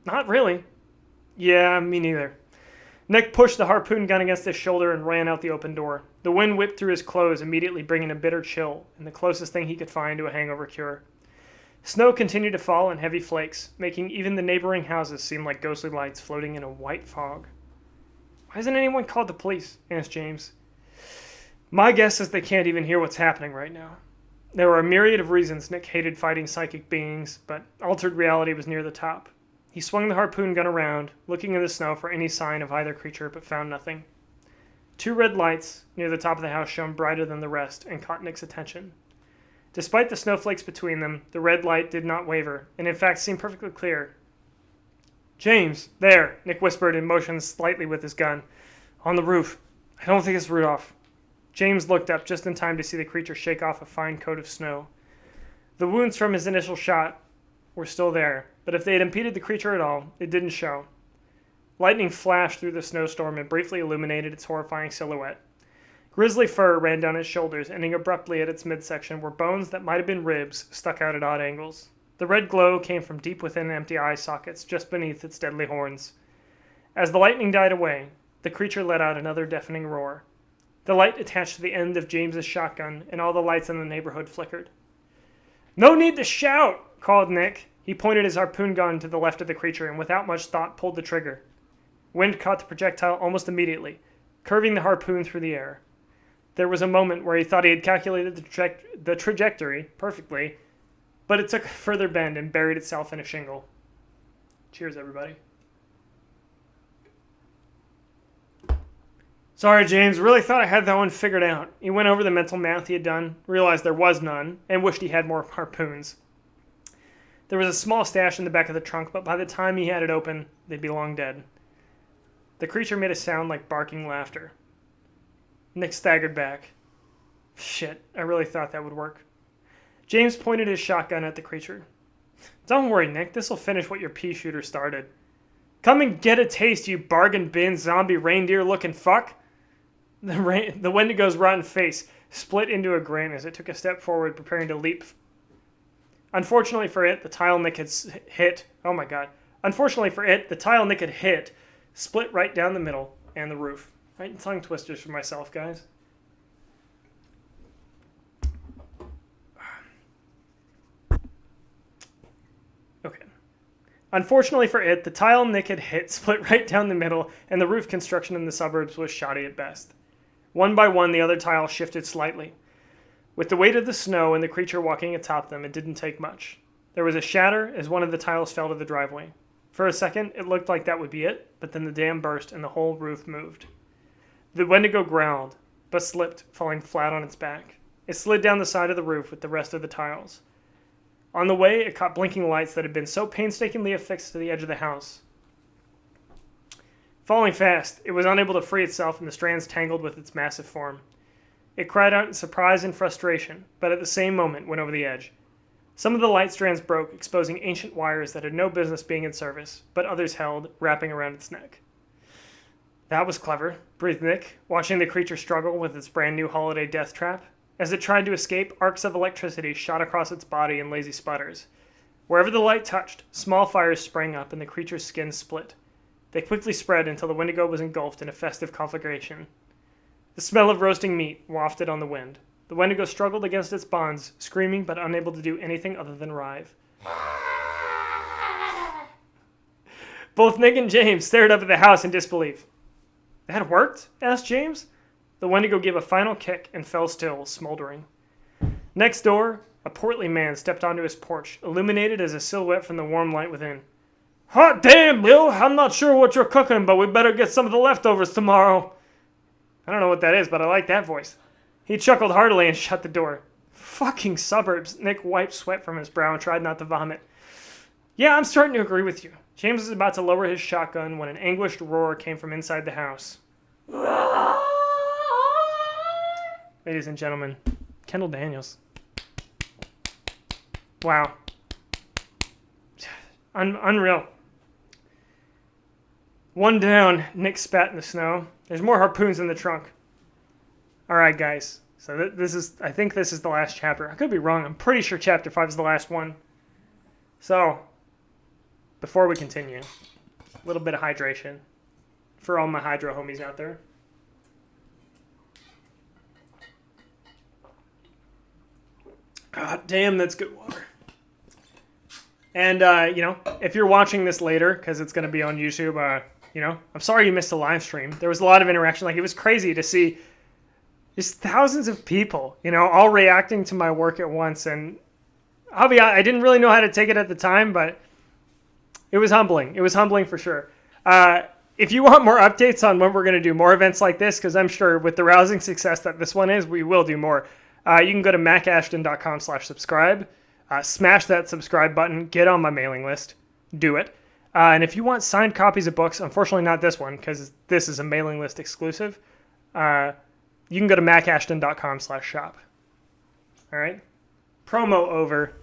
Not really. Yeah, me neither. Nick pushed the harpoon gun against his shoulder and ran out the open door. The wind whipped through his clothes, immediately bringing a bitter chill, and the closest thing he could find to a hangover cure. Snow continued to fall in heavy flakes, making even the neighboring houses seem like ghostly lights floating in a white fog. Why hasn't anyone called the police? Asked James. My guess is they can't even hear what's happening right now. There were a myriad of reasons Nick hated fighting psychic beings, but altered reality was near the top. He swung the harpoon gun around, looking in the snow for any sign of either creature, but found nothing. 2 red lights near the top of the house shone brighter than the rest and caught Nick's attention. Despite the snowflakes between them, the red light did not waver, and in fact seemed perfectly clear. James, there, Nick whispered and motioned slightly with his gun. On the roof. I don't think it's Rudolph. James looked up just in time to see the creature shake off a fine coat of snow. The wounds from his initial shot were still there, but if they had impeded the creature at all, it didn't show. Lightning flashed through the snowstorm and briefly illuminated its horrifying silhouette. Grisly fur ran down its shoulders, ending abruptly at its midsection where bones that might have been ribs stuck out at odd angles. The red glow came from deep within empty eye sockets just beneath its deadly horns. As the lightning died away, the creature let out another deafening roar. The light attached to the end of James's shotgun, and all the lights in the neighborhood flickered. No need to shout, called Nick. He pointed his harpoon gun to the left of the creature and without much thought pulled the trigger. Wind caught the projectile almost immediately, curving the harpoon through the air. There was a moment where he thought he had calculated the trajectory perfectly, but it took a further bend and buried itself in a shingle. Cheers, everybody. Sorry, James. Really thought I had that one figured out. He went over the mental math he had done, realized there was none, and wished he had more harpoons. There was a small stash in the back of the trunk, but by the time he had it open, they'd be long dead. The creature made a sound like barking laughter. Nick staggered back. Shit, I really thought that would work. James pointed his shotgun at the creature. Don't worry, Nick. This'll finish what your pea shooter started. Come and get a taste, you bargain bin zombie reindeer-looking fuck. The Wendigo's rotten face split into a grin as it took a step forward, preparing to leap. Unfortunately for it, the tile Nick had hit... Oh my god. Unfortunately for it, the tile Nick had hit split right down the middle and the roof. Right, tongue twisters for myself, guys. Okay. Unfortunately for it, the tile Nick had hit split right down the middle, and the roof construction in the suburbs was shoddy at best. One by one, the other tiles shifted slightly. With the weight of the snow and the creature walking atop them, it didn't take much. There was a shatter as one of the tiles fell to the driveway. For a second, it looked like that would be it, but then the dam burst and the whole roof moved. The Wendigo growled, but slipped, falling flat on its back. It slid down the side of the roof with the rest of the tiles. On the way, it caught blinking lights that had been so painstakingly affixed to the edge of the house. Falling fast, it was unable to free itself and the strands tangled with its massive form. It cried out in surprise and frustration, but at the same moment went over the edge. Some of the light strands broke, exposing ancient wires that had no business being in service, but others held, wrapping around its neck. That was clever, breathed Nick, watching the creature struggle with its brand new holiday death trap. As it tried to escape, arcs of electricity shot across its body in lazy sputters. Wherever the light touched, small fires sprang up and the creature's skin split. They quickly spread until the Wendigo was engulfed in a festive conflagration. The smell of roasting meat wafted on the wind. The Wendigo struggled against its bonds, screaming but unable to do anything other than writhe. Both Nick and James stared up at the house in disbelief. That worked? Asked James. The Wendigo gave a final kick and fell still, smoldering. Next door, a portly man stepped onto his porch, illuminated as a silhouette from the warm light within. Hot damn, Bill! I'm not sure what you're cooking, but we better get some of the leftovers tomorrow. I don't know what that is, but I like that voice. He chuckled heartily and shut the door. Fucking suburbs. Nick wiped sweat from his brow and tried not to vomit. Yeah, I'm starting to agree with you. James was about to lower his shotgun when an anguished roar came from inside the house. Ladies and gentlemen, Kendall Daniels. Wow. Unreal. One down, Nick spat in the snow. There's more harpoons in the trunk. Alright, guys. So I think this is the last chapter. I could be wrong. I'm pretty sure chapter 5 is the last one. So, before we continue, a little bit of hydration for all my hydro homies out there. God damn, that's good water. And, if you're watching this later, because it's going to be on YouTube, I'm sorry you missed the live stream. There was a lot of interaction. Like, it was crazy to see just thousands of people, all reacting to my work at once. And I'll be honest, I didn't really know how to take it at the time, but it was humbling. It was humbling for sure. If you want more updates on when we're going to do more events like this, because I'm sure with the rousing success that this one is, we will do more. You can go to macashton.com/subscribe. Smash that subscribe button. Get on my mailing list. Do it. And if you want signed copies of books, unfortunately not this one, because this is a mailing list exclusive, you can go to macashton.com/shop. All right? Promo over.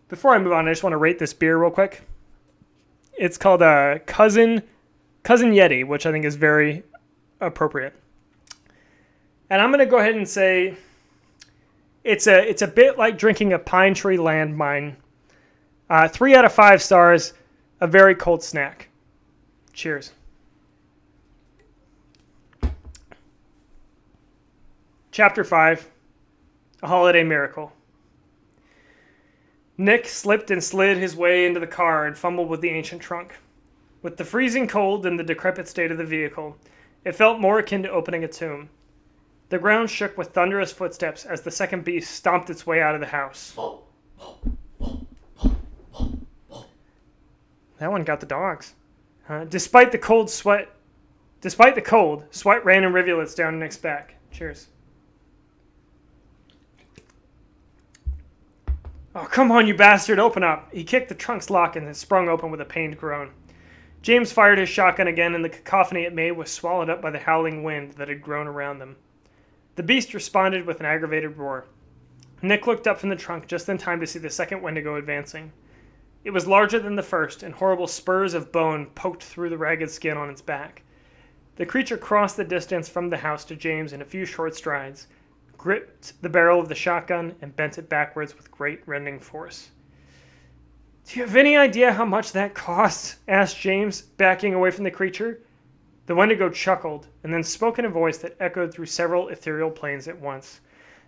Before I move on, I just want to rate this beer real quick. It's called Cousin Yeti, which I think is very appropriate. And I'm going to go ahead and say it's a bit like drinking a Pine Tree Landmine. 3 out of 5 stars, a very cold snack. Cheers. Chapter 5, A Holiday Miracle. Nick slipped and slid his way into the car and fumbled with the ancient trunk. With the freezing cold and the decrepit state of the vehicle, it felt more akin to opening a tomb. The ground shook with thunderous footsteps as the second beast stomped its way out of the house. That one got the dogs. Despite the cold, sweat ran in rivulets down Nick's back. Cheers. Oh, come on, you bastard, open up. He kicked the trunk's lock and it sprung open with a pained groan. James fired his shotgun again, and the cacophony it made was swallowed up by the howling wind that had grown around them. The beast responded with an aggravated roar. Nick looked up from the trunk just in time to see the second Wendigo advancing. It was larger than the first, and horrible spurs of bone poked through the ragged skin on its back. The creature crossed the distance from the house to James in a few short strides, gripped the barrel of the shotgun, and bent it backwards with great rending force. "Do you have any idea how much that cost?" asked James, backing away from the creature. The Wendigo chuckled, and then spoke in a voice that echoed through several ethereal planes at once.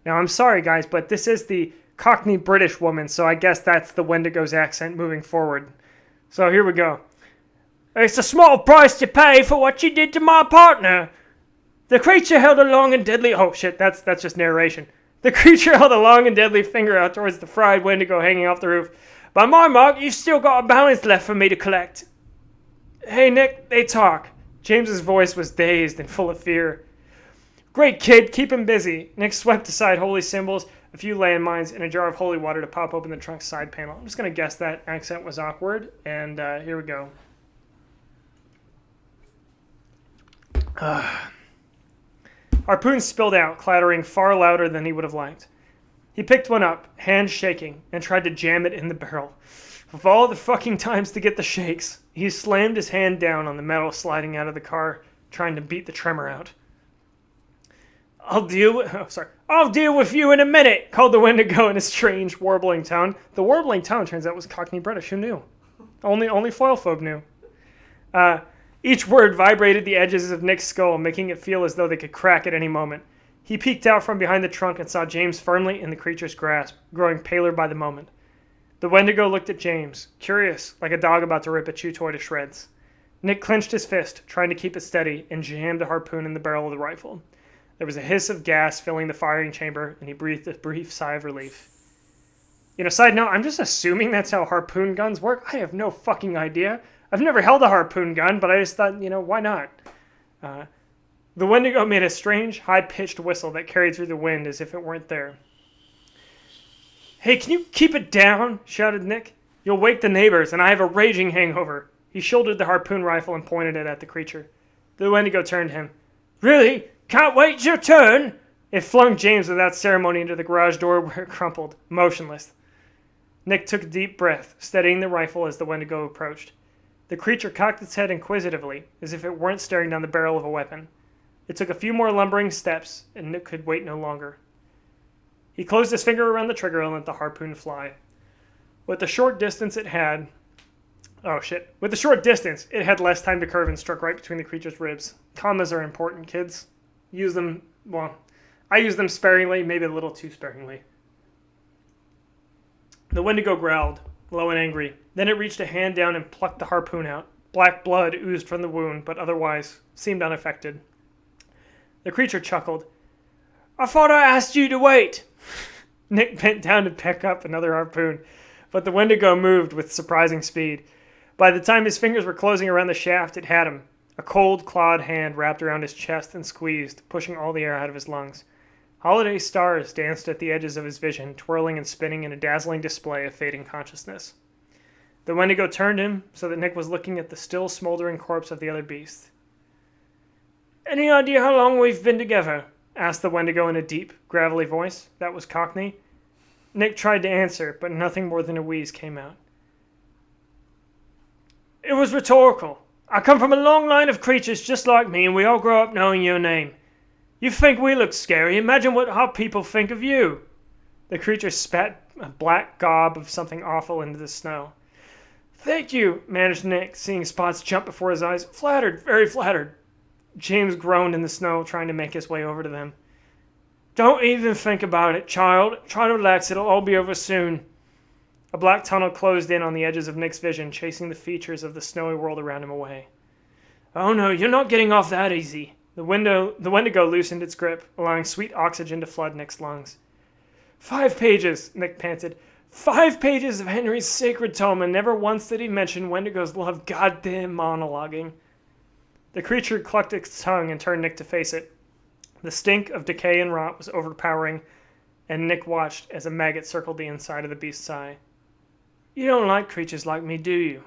Now, I'm sorry, guys, but this is the Cockney British woman, so I guess that's the Wendigo's accent moving forward. So here we go. "It's a small price to pay for what you did to my partner. The creature held a long and deadly..." Oh, shit, that's just narration. The creature held a long and deadly finger out towards the fried Wendigo hanging off the roof. "By my mark, you've still got a balance left for me to collect." "Hey, Nick, they talk." James's voice was dazed and full of fear. "Great kid, keep him busy." Nick swept aside holy symbols, a few landmines, and a jar of holy water to pop open the trunk's side panel. I'm just going to guess that accent was awkward, and here we go. Harpoons spilled out, clattering far louder than he would have liked. He picked one up, hands shaking, and tried to jam it in the barrel. Of all the fucking times to get the shakes, he slammed his hand down on the metal sliding out of the car, trying to beat the tremor out. I'll deal with you in a minute," called the Wendigo in a strange, warbling tone. The warbling tone turns out was Cockney British. Who knew? Only foil folk knew. Each word vibrated the edges of Nick's skull, making it feel as though they could crack at any moment. He peeked out from behind the trunk and saw James firmly in the creature's grasp, growing paler by the moment. The Wendigo looked at James, curious, like a dog about to rip a chew toy to shreds. Nick clenched his fist, trying to keep it steady, and jammed a harpoon in the barrel of the rifle. There was a hiss of gas filling the firing chamber, and he breathed a brief sigh of relief. Side note, I'm just assuming that's how harpoon guns work. I have no fucking idea. I've never held a harpoon gun, but I just thought, why not? The Wendigo made a strange, high-pitched whistle that carried through the wind as if it weren't there. "Hey, can you keep it down?" shouted Nick. "You'll wake the neighbors, and I have a raging hangover." He shouldered the harpoon rifle and pointed it at the creature. The Wendigo turned to him. "Really? Can't wait your turn?" It flung James without ceremony into the garage door where it crumpled, motionless. Nick took a deep breath, steadying the rifle as the Wendigo approached. The creature cocked its head inquisitively, as if it weren't staring down the barrel of a weapon. It took a few more lumbering steps, and Nick could wait no longer. He closed his finger around the trigger and let the harpoon fly. With the short distance, it had less time to curve and struck right between the creature's ribs. Commas are important, kids. Use them, I use them sparingly, maybe a little too sparingly. The Wendigo growled, low and angry. Then it reached a hand down and plucked the harpoon out. Black blood oozed from the wound, but otherwise seemed unaffected. The creature chuckled. I thought I asked you to wait. Nick bent down to pick up another harpoon, but the Wendigo moved with surprising speed. By the time his fingers were closing around the shaft, it had him. A cold, clawed hand wrapped around his chest and squeezed, pushing all the air out of his lungs. Holiday stars danced at the edges of his vision, twirling and spinning in a dazzling display of fading consciousness. The Wendigo turned him so that Nick was looking at the still smoldering corpse of the other beast. Any idea how long we've been together? Asked the Wendigo in a deep, gravelly voice that was Cockney. Nick tried to answer, but nothing more than a wheeze came out. It was rhetorical. I come from a long line of creatures just like me, and we all grow up knowing your name. You think we look scary. Imagine what our people think of you. The creature spat a black gob of something awful into the snow. Thank you, managed Nick, seeing spots jump before his eyes. Flattered, very flattered. James groaned in the snow, trying to make his way over to them. Don't even think about it, child. Try to relax. It'll all be over soon. A black tunnel closed in on the edges of Nick's vision, chasing the features of the snowy world around him away. Oh no, you're not getting off that easy. The Wendigo loosened its grip, allowing sweet oxygen to flood Nick's lungs. 5 pages, Nick panted. 5 pages of Henry's sacred tome, and never once did he mention Wendigos love goddamn monologuing. The creature clucked its tongue and turned Nick to face it. The stink of decay and rot was overpowering, and Nick watched as a maggot circled the inside of the beast's eye. You don't like creatures like me, do you?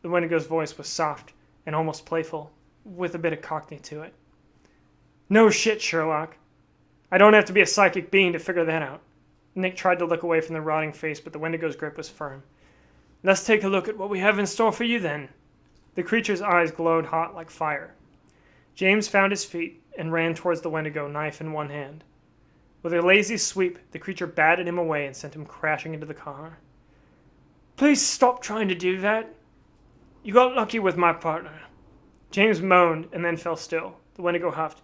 The Wendigo's voice was soft and almost playful, with a bit of Cockney to it. No shit, Sherlock. I don't have to be a psychic being to figure that out. Nick tried to look away from the rotting face, but the Wendigo's grip was firm. Let's take a look at what we have in store for you, then. The creature's eyes glowed hot like fire. James found his feet and ran towards the Wendigo, knife in one hand. With a lazy sweep, the creature batted him away and sent him crashing into the car. Please stop trying to do that. You got lucky with my partner. James moaned and then fell still. The Wendigo huffed.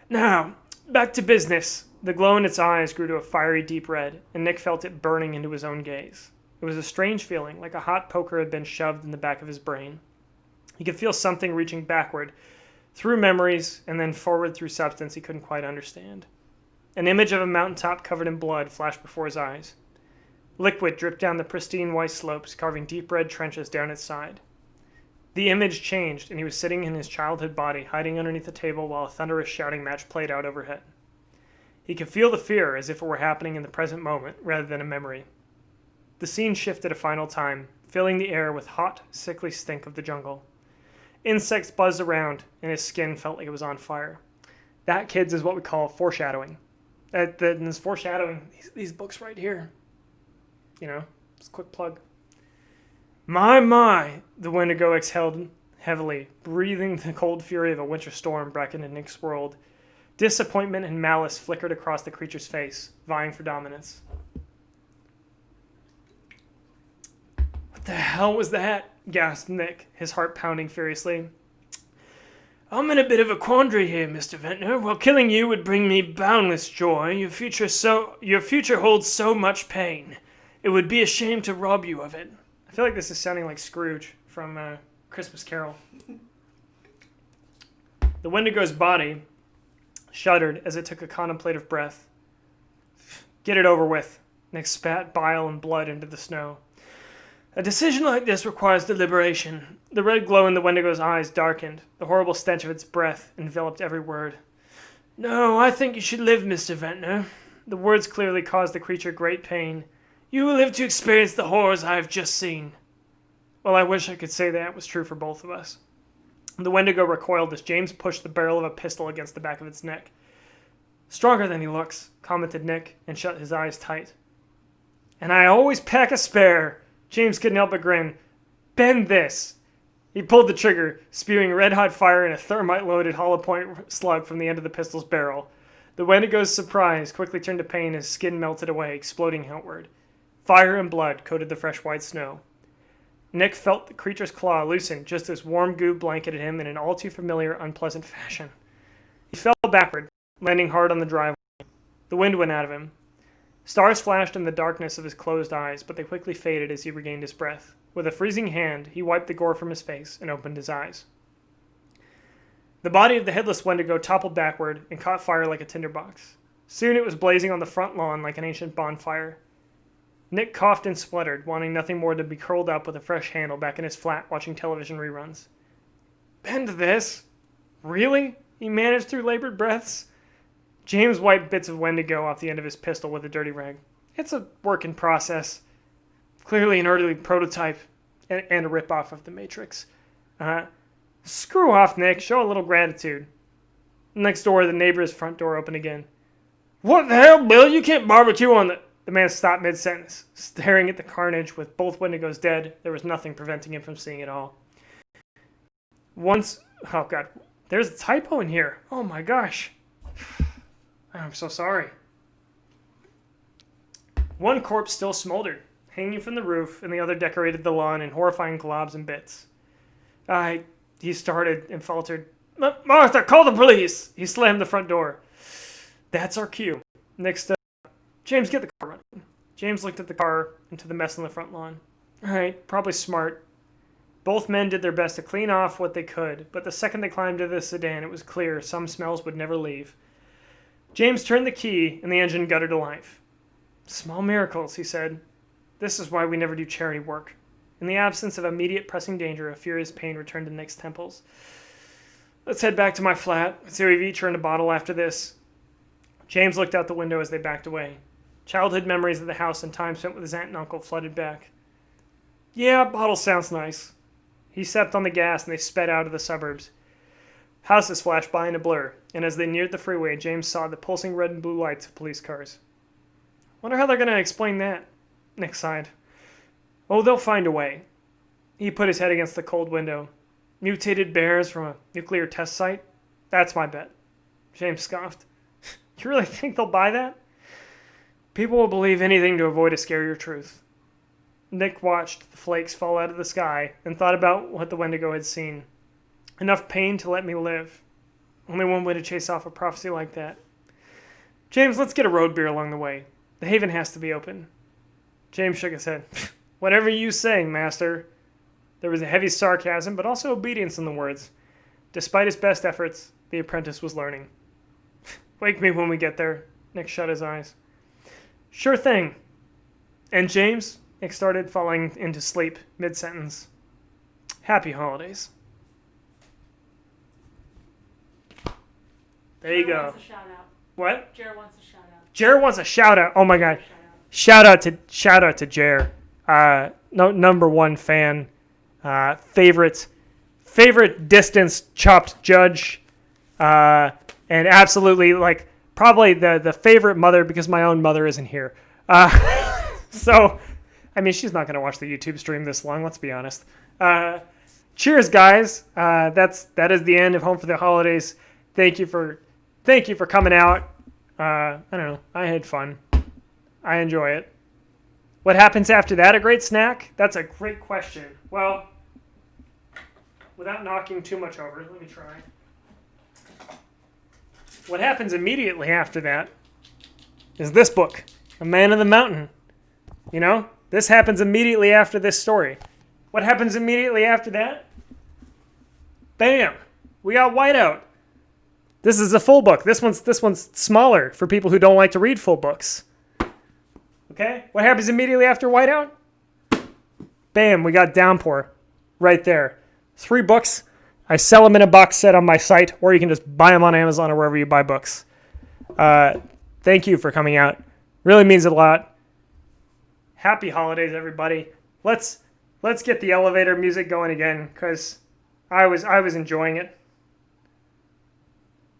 Now, back to business. The glow in its eyes grew to a fiery deep red, and Nick felt it burning into his own gaze. It was a strange feeling, like a hot poker had been shoved in the back of his brain. He could feel something reaching backward, through memories, and then forward through substance he couldn't quite understand. An image of a mountaintop covered in blood flashed before his eyes. Liquid dripped down the pristine white slopes, carving deep red trenches down its side. The image changed, and he was sitting in his childhood body, hiding underneath the table while a thunderous shouting match played out overhead. He could feel the fear as if it were happening in the present moment, rather than a memory. The scene shifted a final time, filling the air with hot, sickly stink of the jungle. Insects buzzed around, and his skin felt like it was on fire. That, kids, is what we call foreshadowing. There's foreshadowing, these books right here. You know, just a quick plug. My, the Wendigo exhaled heavily, breathing the cold fury of a winter storm back into Nick's world. Disappointment and malice flickered across the creature's face, vying for dominance. What the hell was that? Gasped Nick, his heart pounding furiously. I'm in a bit of a quandary here, Mr. Ventnor. While killing you would bring me boundless joy, your future holds so much pain. It would be a shame to rob you of it. I feel like this is sounding like Scrooge from Christmas Carol. The Wendigo's body shuddered as it took a contemplative breath. Get it over with. Nick spat bile and blood into the snow. A decision like this requires deliberation. The red glow in the Wendigo's eyes darkened. The horrible stench of its breath enveloped every word. No, I think you should live, Mr. Ventnor. The words clearly caused the creature great pain. You will live to experience the horrors I have just seen. Well, I wish I could say that was true for both of us. The Wendigo recoiled as James pushed the barrel of a pistol against the back of its neck. Stronger than he looks, commented Nick, and shut his eyes tight. And I always pack a spare. James couldn't help but grin. Bend this. He pulled the trigger, spewing red-hot fire and a thermite-loaded hollow-point slug from the end of the pistol's barrel. The Wendigo's surprise quickly turned to pain as skin melted away, exploding outward. Fire and blood coated the fresh white snow. Nick felt the creature's claw loosen just as warm goo blanketed him in an all-too-familiar, unpleasant fashion. He fell backward, landing hard on the driveway. The wind went out of him. Stars flashed in the darkness of his closed eyes, but they quickly faded as he regained his breath. With a freezing hand, he wiped the gore from his face and opened his eyes. The body of the headless Wendigo toppled backward and caught fire like a tinderbox. Soon it was blazing on the front lawn like an ancient bonfire. Nick coughed and spluttered, wanting nothing more than to be curled up with a fresh handle back in his flat watching television reruns. Bend this? Really? He managed through labored breaths. James wiped bits of Wendigo off the end of his pistol with a dirty rag. It's a work in process. Clearly an early prototype and a rip-off of the Matrix. Screw off, Nick. Show a little gratitude. Next door, the neighbor's front door opened again. What the hell, Bill? You can't barbecue on the... The man stopped mid-sentence. Staring at the carnage with both Wendigos dead, there was nothing preventing him from seeing it all. Oh God, there's a typo in here. Oh my gosh. I'm so sorry. One corpse still smoldered, hanging from the roof, and the other decorated the lawn in horrifying globs and bits. He started and faltered. Martha, call the police! He slammed the front door. That's our cue. Next up, James, get the car running. James looked at the car and to the mess on the front lawn. All right, probably smart. Both men did their best to clean off what they could, but the second they climbed into the sedan, it was clear some smells would never leave. James turned the key, and the engine guttered to life. Small miracles, he said. This is why we never do charity work. In the absence of immediate pressing danger, a furious pain returned to Nick's temples. Let's head back to my flat. See, we've each earned a bottle after this. James looked out the window as they backed away. Childhood memories of the house and time spent with his aunt and uncle flooded back. Yeah, bottle sounds nice. He stepped on the gas and they sped out of the suburbs. Houses flashed by in a blur, and as they neared the freeway, James saw the pulsing red and blue lights of police cars. Wonder how they're going to explain that, Nick sighed. Oh, they'll find a way. He put his head against the cold window. Mutated bears from a nuclear test site? That's my bet. James scoffed. You really think they'll buy that? People will believe anything to avoid a scarier truth. Nick watched the flakes fall out of the sky and thought about what the Wendigo had seen. Enough pain to let me live. Only one way to chase off a prophecy like that. James, let's get a road beer along the way. The haven has to be open. James shook his head. Whatever you say, master. There was a heavy sarcasm, but also obedience in the words. Despite his best efforts, the apprentice was learning. Wake me when we get there. Nick shut his eyes. Sure thing. And James, Nick started falling into sleep mid-sentence. Happy holidays. There you go. Wants a shout out. What? Jared wants a shout out. Jared wants a shout out. Oh my God. Shout out to Jared. Number one fan. Favorite distance chopped judge. And absolutely probably the favorite mother because my own mother isn't here. So, I mean, she's not going to watch the YouTube stream this long, let's be honest. Cheers, guys. That is the end of Home for the Holidays. Thank you for coming out. I don't know. I had fun. I enjoy it. What happens after that? A great snack? That's a great question. Well, without knocking too much over, let me try. What happens immediately after that is this book, A Man in the Mountain. You know, this happens immediately after this story. What happens immediately after that? Bam! We got Whiteout. This is a full book. This one's smaller for people who don't like to read full books. Okay? What happens immediately after Whiteout? Bam! We got Downpour right there. 3 books. I sell them in a box set on my site, or you can just buy them on Amazon or wherever you buy books. Thank you for coming out. Really means a lot. Happy holidays, everybody. Let's get the elevator music going again, because I was enjoying it.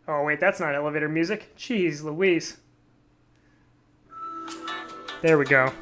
Oh wait, that's not elevator music. Jeez Louise. There we go.